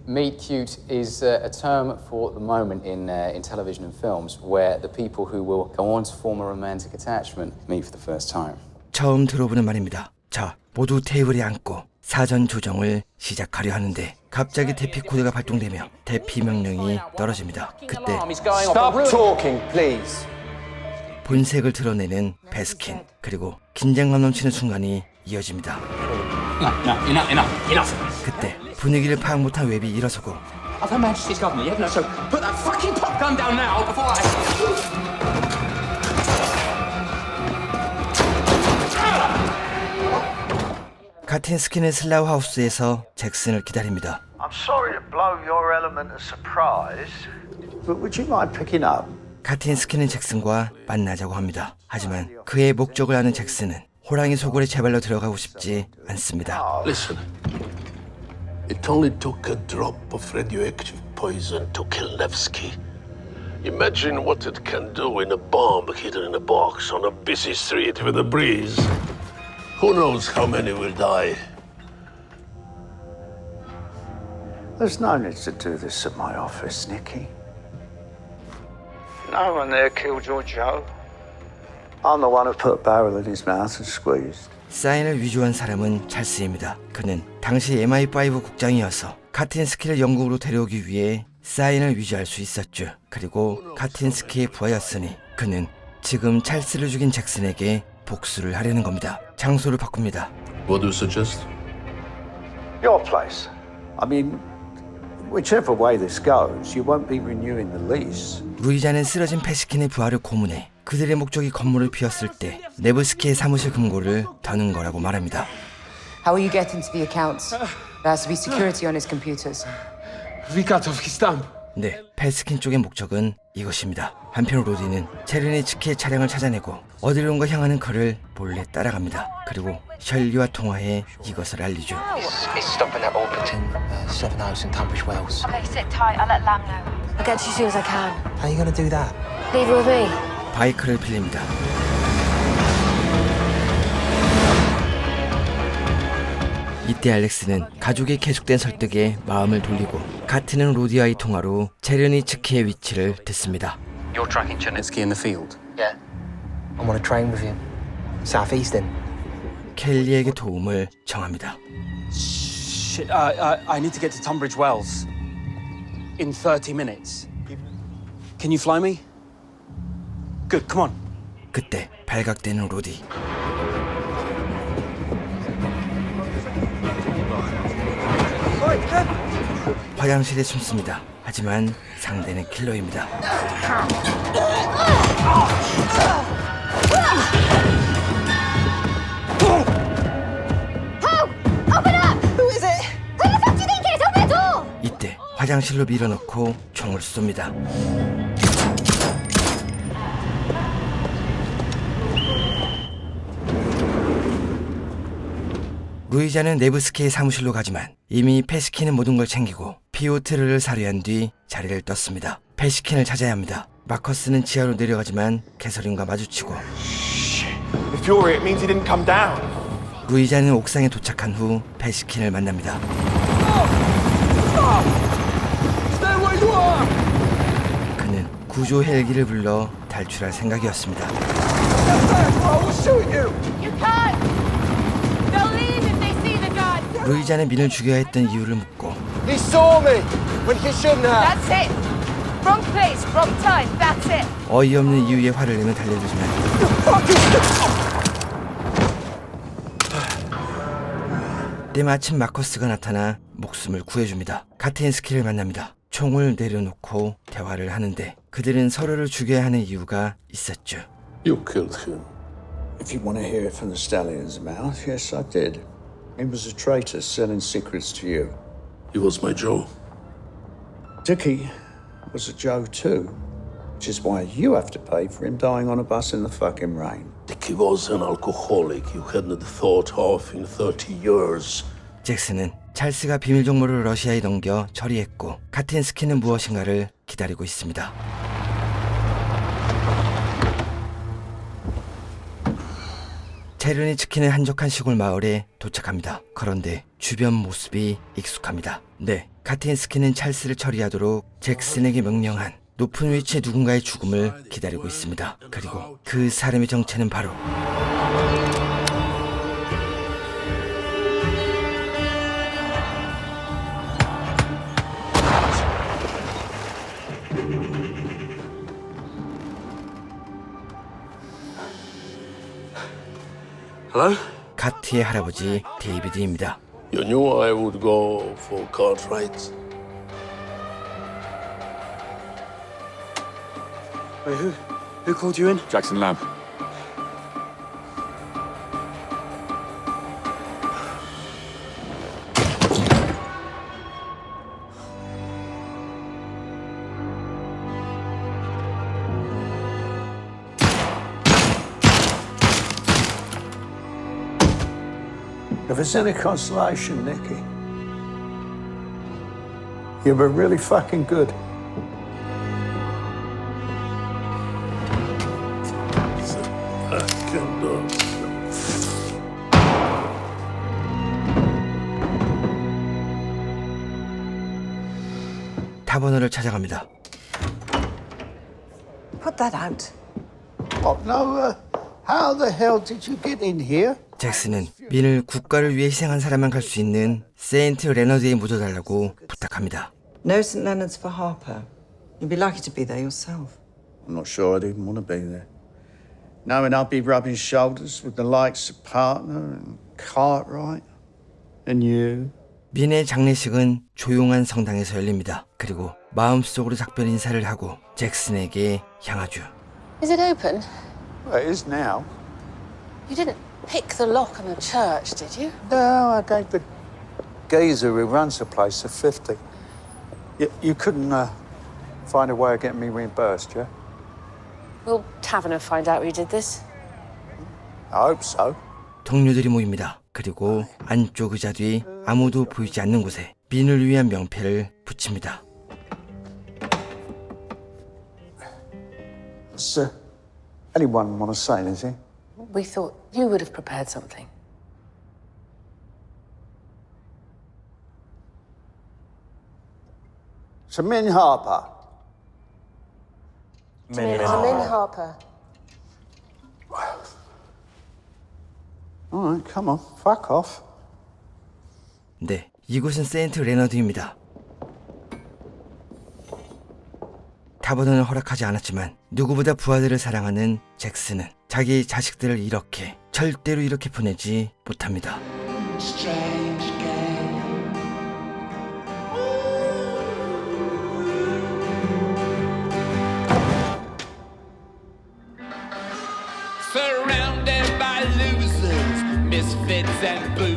Meet cute is a term for the moment in television and films where the people who will go on to form a romantic attachment meet for the first time. 처음 들어보는 말입니다. 자, 모두 테이블에 앉고 사전 조정을 시작하려 하는데 갑자기 대피 코드가 발동되며 대피 명령이 떨어집니다. 그때 Stop talking, please. 본색을 드러내는 베스킨, 그리고 긴장감 넘치는 순간이 이어집니다. Enough. 그때 분위기를 파악 못한 웹이 일어서고 Of Her Majesty's government, yeah? No, so put that fucking popgun down now before I... 카틴스키는 슬라우 하우스에서 잭슨을 기다립니다. I'm sorry to blow your element of surprise, but would you mind picking up? 카틴스키는 잭슨과 만나자고 합니다. 하지만 그의 목적을 아는 잭슨은 호랑이 속으로 제발로 들어가고 싶지 않습니다. Listen, it only took a drop of radioactive poison to kill Nevsky. Imagine what it can do in a bomb hidden in a box on a busy street with a breeze. Who knows how many will die? There's no need to do this at my office, Nicky. No one there killed your Joe. I'm the one who put a barrel in his mouth and squeezed. 사인을 위조한 사람은 찰스입니다. 그는 당시 MI5 국장이어서 카틴스키를 영국으로 데려오기 위해 사인을 위조할 수 있었죠. 그리고 카틴스키의 부하였으니 그는 지금 찰스를 죽인 잭슨에게 복수를 하려는 겁니다. 장소를 바꿉니다. What do you suggest? Your place. I mean, whichever way this goes, you won't be renewing the lease. 루이자는 쓰러진 페시킨의 부하를 고문해 그들의 목적이 건물을 비웠을 때 네브스키의 사무실 금고를 더는 거라고 말합니다. How will you get into the accounts? There has to be security on his computers. 네, 페스킨 쪽의 목적은 이것입니다. 한편 로디는 체르니츠키의 차량을 찾아내고 어디론가 향하는 그를 몰래 따라갑니다. 그리고 셜리와 통화해 이것을 알리죠. It's stopping at Orpington, Seven House in Tunbridge Wells. Okay, sit tight. I'll let Lam know. I'll get to you as soon as I can. How are you going to do that? Leave it with me. 바이크를 빌립니다. 이때 알렉스는 가족의 계속된 설득에 마음을 돌리고 카트는 로디와의 통화로 체르니츠키의 위치를 듣습니다. You're tracking Chernitsky in the field? Yeah. I'm on a train with him. Southeastern. 켈리에게 도움을 청합니다. Shit, I need to get to Tunbridge Wells in 30 minutes. Can you fly me? Good, come on. 그때 발각되는 로디. 화장실에 숨습니다. 하지만 상대는 킬러입니다. Help! Open up! Who is it? Who the fuck do you think it is? Open the door! 화장실로 밀어넣고 총을 쏩니다. 루이자는 네브스키의 사무실로 가지만 이미 페시킨은 모든 걸 챙기고 피오트르를 살해한 뒤 자리를 떴습니다. 페시킨을 찾아야 합니다. 마커스는 지하로 내려가지만 캐서린과 마주치고 If you're it, it means he didn't come down. 루이자는 옥상에 도착한 후 페시킨을 만납니다. Stay where you are. 그는 구조 헬기를 불러 탈출할 생각이었습니다. I will shoot you. You can't! They'll leave if they see the gun! 루이자는 민을 죽여야 했던 이유를 묻고 He saw me when he shouldn't have. That's it! Wrong place, wrong time, that's it! 어이없는 이유에 화를 내며 달려들지만 때마침 마커스가 나타나 목숨을 구해줍니다. 카트인스키를 만납니다. 총을 내려놓고 대화를 하는데 그들은 서로를 죽여야 하는 이유가 있었죠. You killed him. If you want to hear it from the stallion's mouth, yes, I did. He was a traitor selling secrets to you. He was my Joe. Dickie was a Joe too, which is why you have to pay for him dying on a bus in the fucking rain. Dickie was an alcoholic you hadn't thought of in 30 years. 잭슨은 찰스가 비밀 정보를 러시아에 넘겨 처리했고 카틴스키는 무엇인가를 기다리고 있습니다. 체르니 치킨의 한적한 시골 마을에 도착합니다. 그런데 주변 모습이 익숙합니다. 네, 카틴스키는 찰스를 처리하도록 잭슨에게 명령한 높은 위치의 누군가의 죽음을 기다리고 있습니다. 그리고 그 사람의 정체는 바로 Hello? 카트의 할아버지 데이비드입니다. You knew I would go for Cartwright. Wait, who called you in? Jackson Lamb. If it's any consolation, Nicky, you were really fucking good. 타버너를 찾아갑니다. Put that out. What? No, how the hell did you get in here? 잭슨은 민을 국가를 위해 희생한 사람만 갈 수 있는 세인트 레너드에 묻어달라고 부탁합니다. No St Leonard's for Harper. You'd be lucky to be there yourself. I'm not sure I'd even want to be there. Knowing I'd be rubbing shoulders with the likes of Partner and Cartwright and you. 민의 장례식은 조용한 성당에서 열립니다. 그리고 마음속으로 작별 인사를 하고 잭슨에게 향하죠. Is it open? Well, it is now. You didn't pick the lock on the church, did you? No, I gave the geezer who runs the place a 50. You couldn't find a way of getting me reimbursed, yeah? Will Taverner find out who did this? I hope so. 동료들이 모입니다. 그리고 안쪽 의자 뒤 아무도 보이지 않는 곳에 민을 위한 명패를 붙입니다. Does anyone want to say anything? We thought you would have prepared something. To Min Harper. Min Harper. All right, come on, fuck off. 네, 이곳은 세인트 레너드입니다. 타버너는 허락하지 않았지만 누구보다 부하들을 사랑하는 잭슨은 자기 자식들을 이렇게 절대로 이렇게 보내지 못합니다. Surrounded by losers, misfits and booze.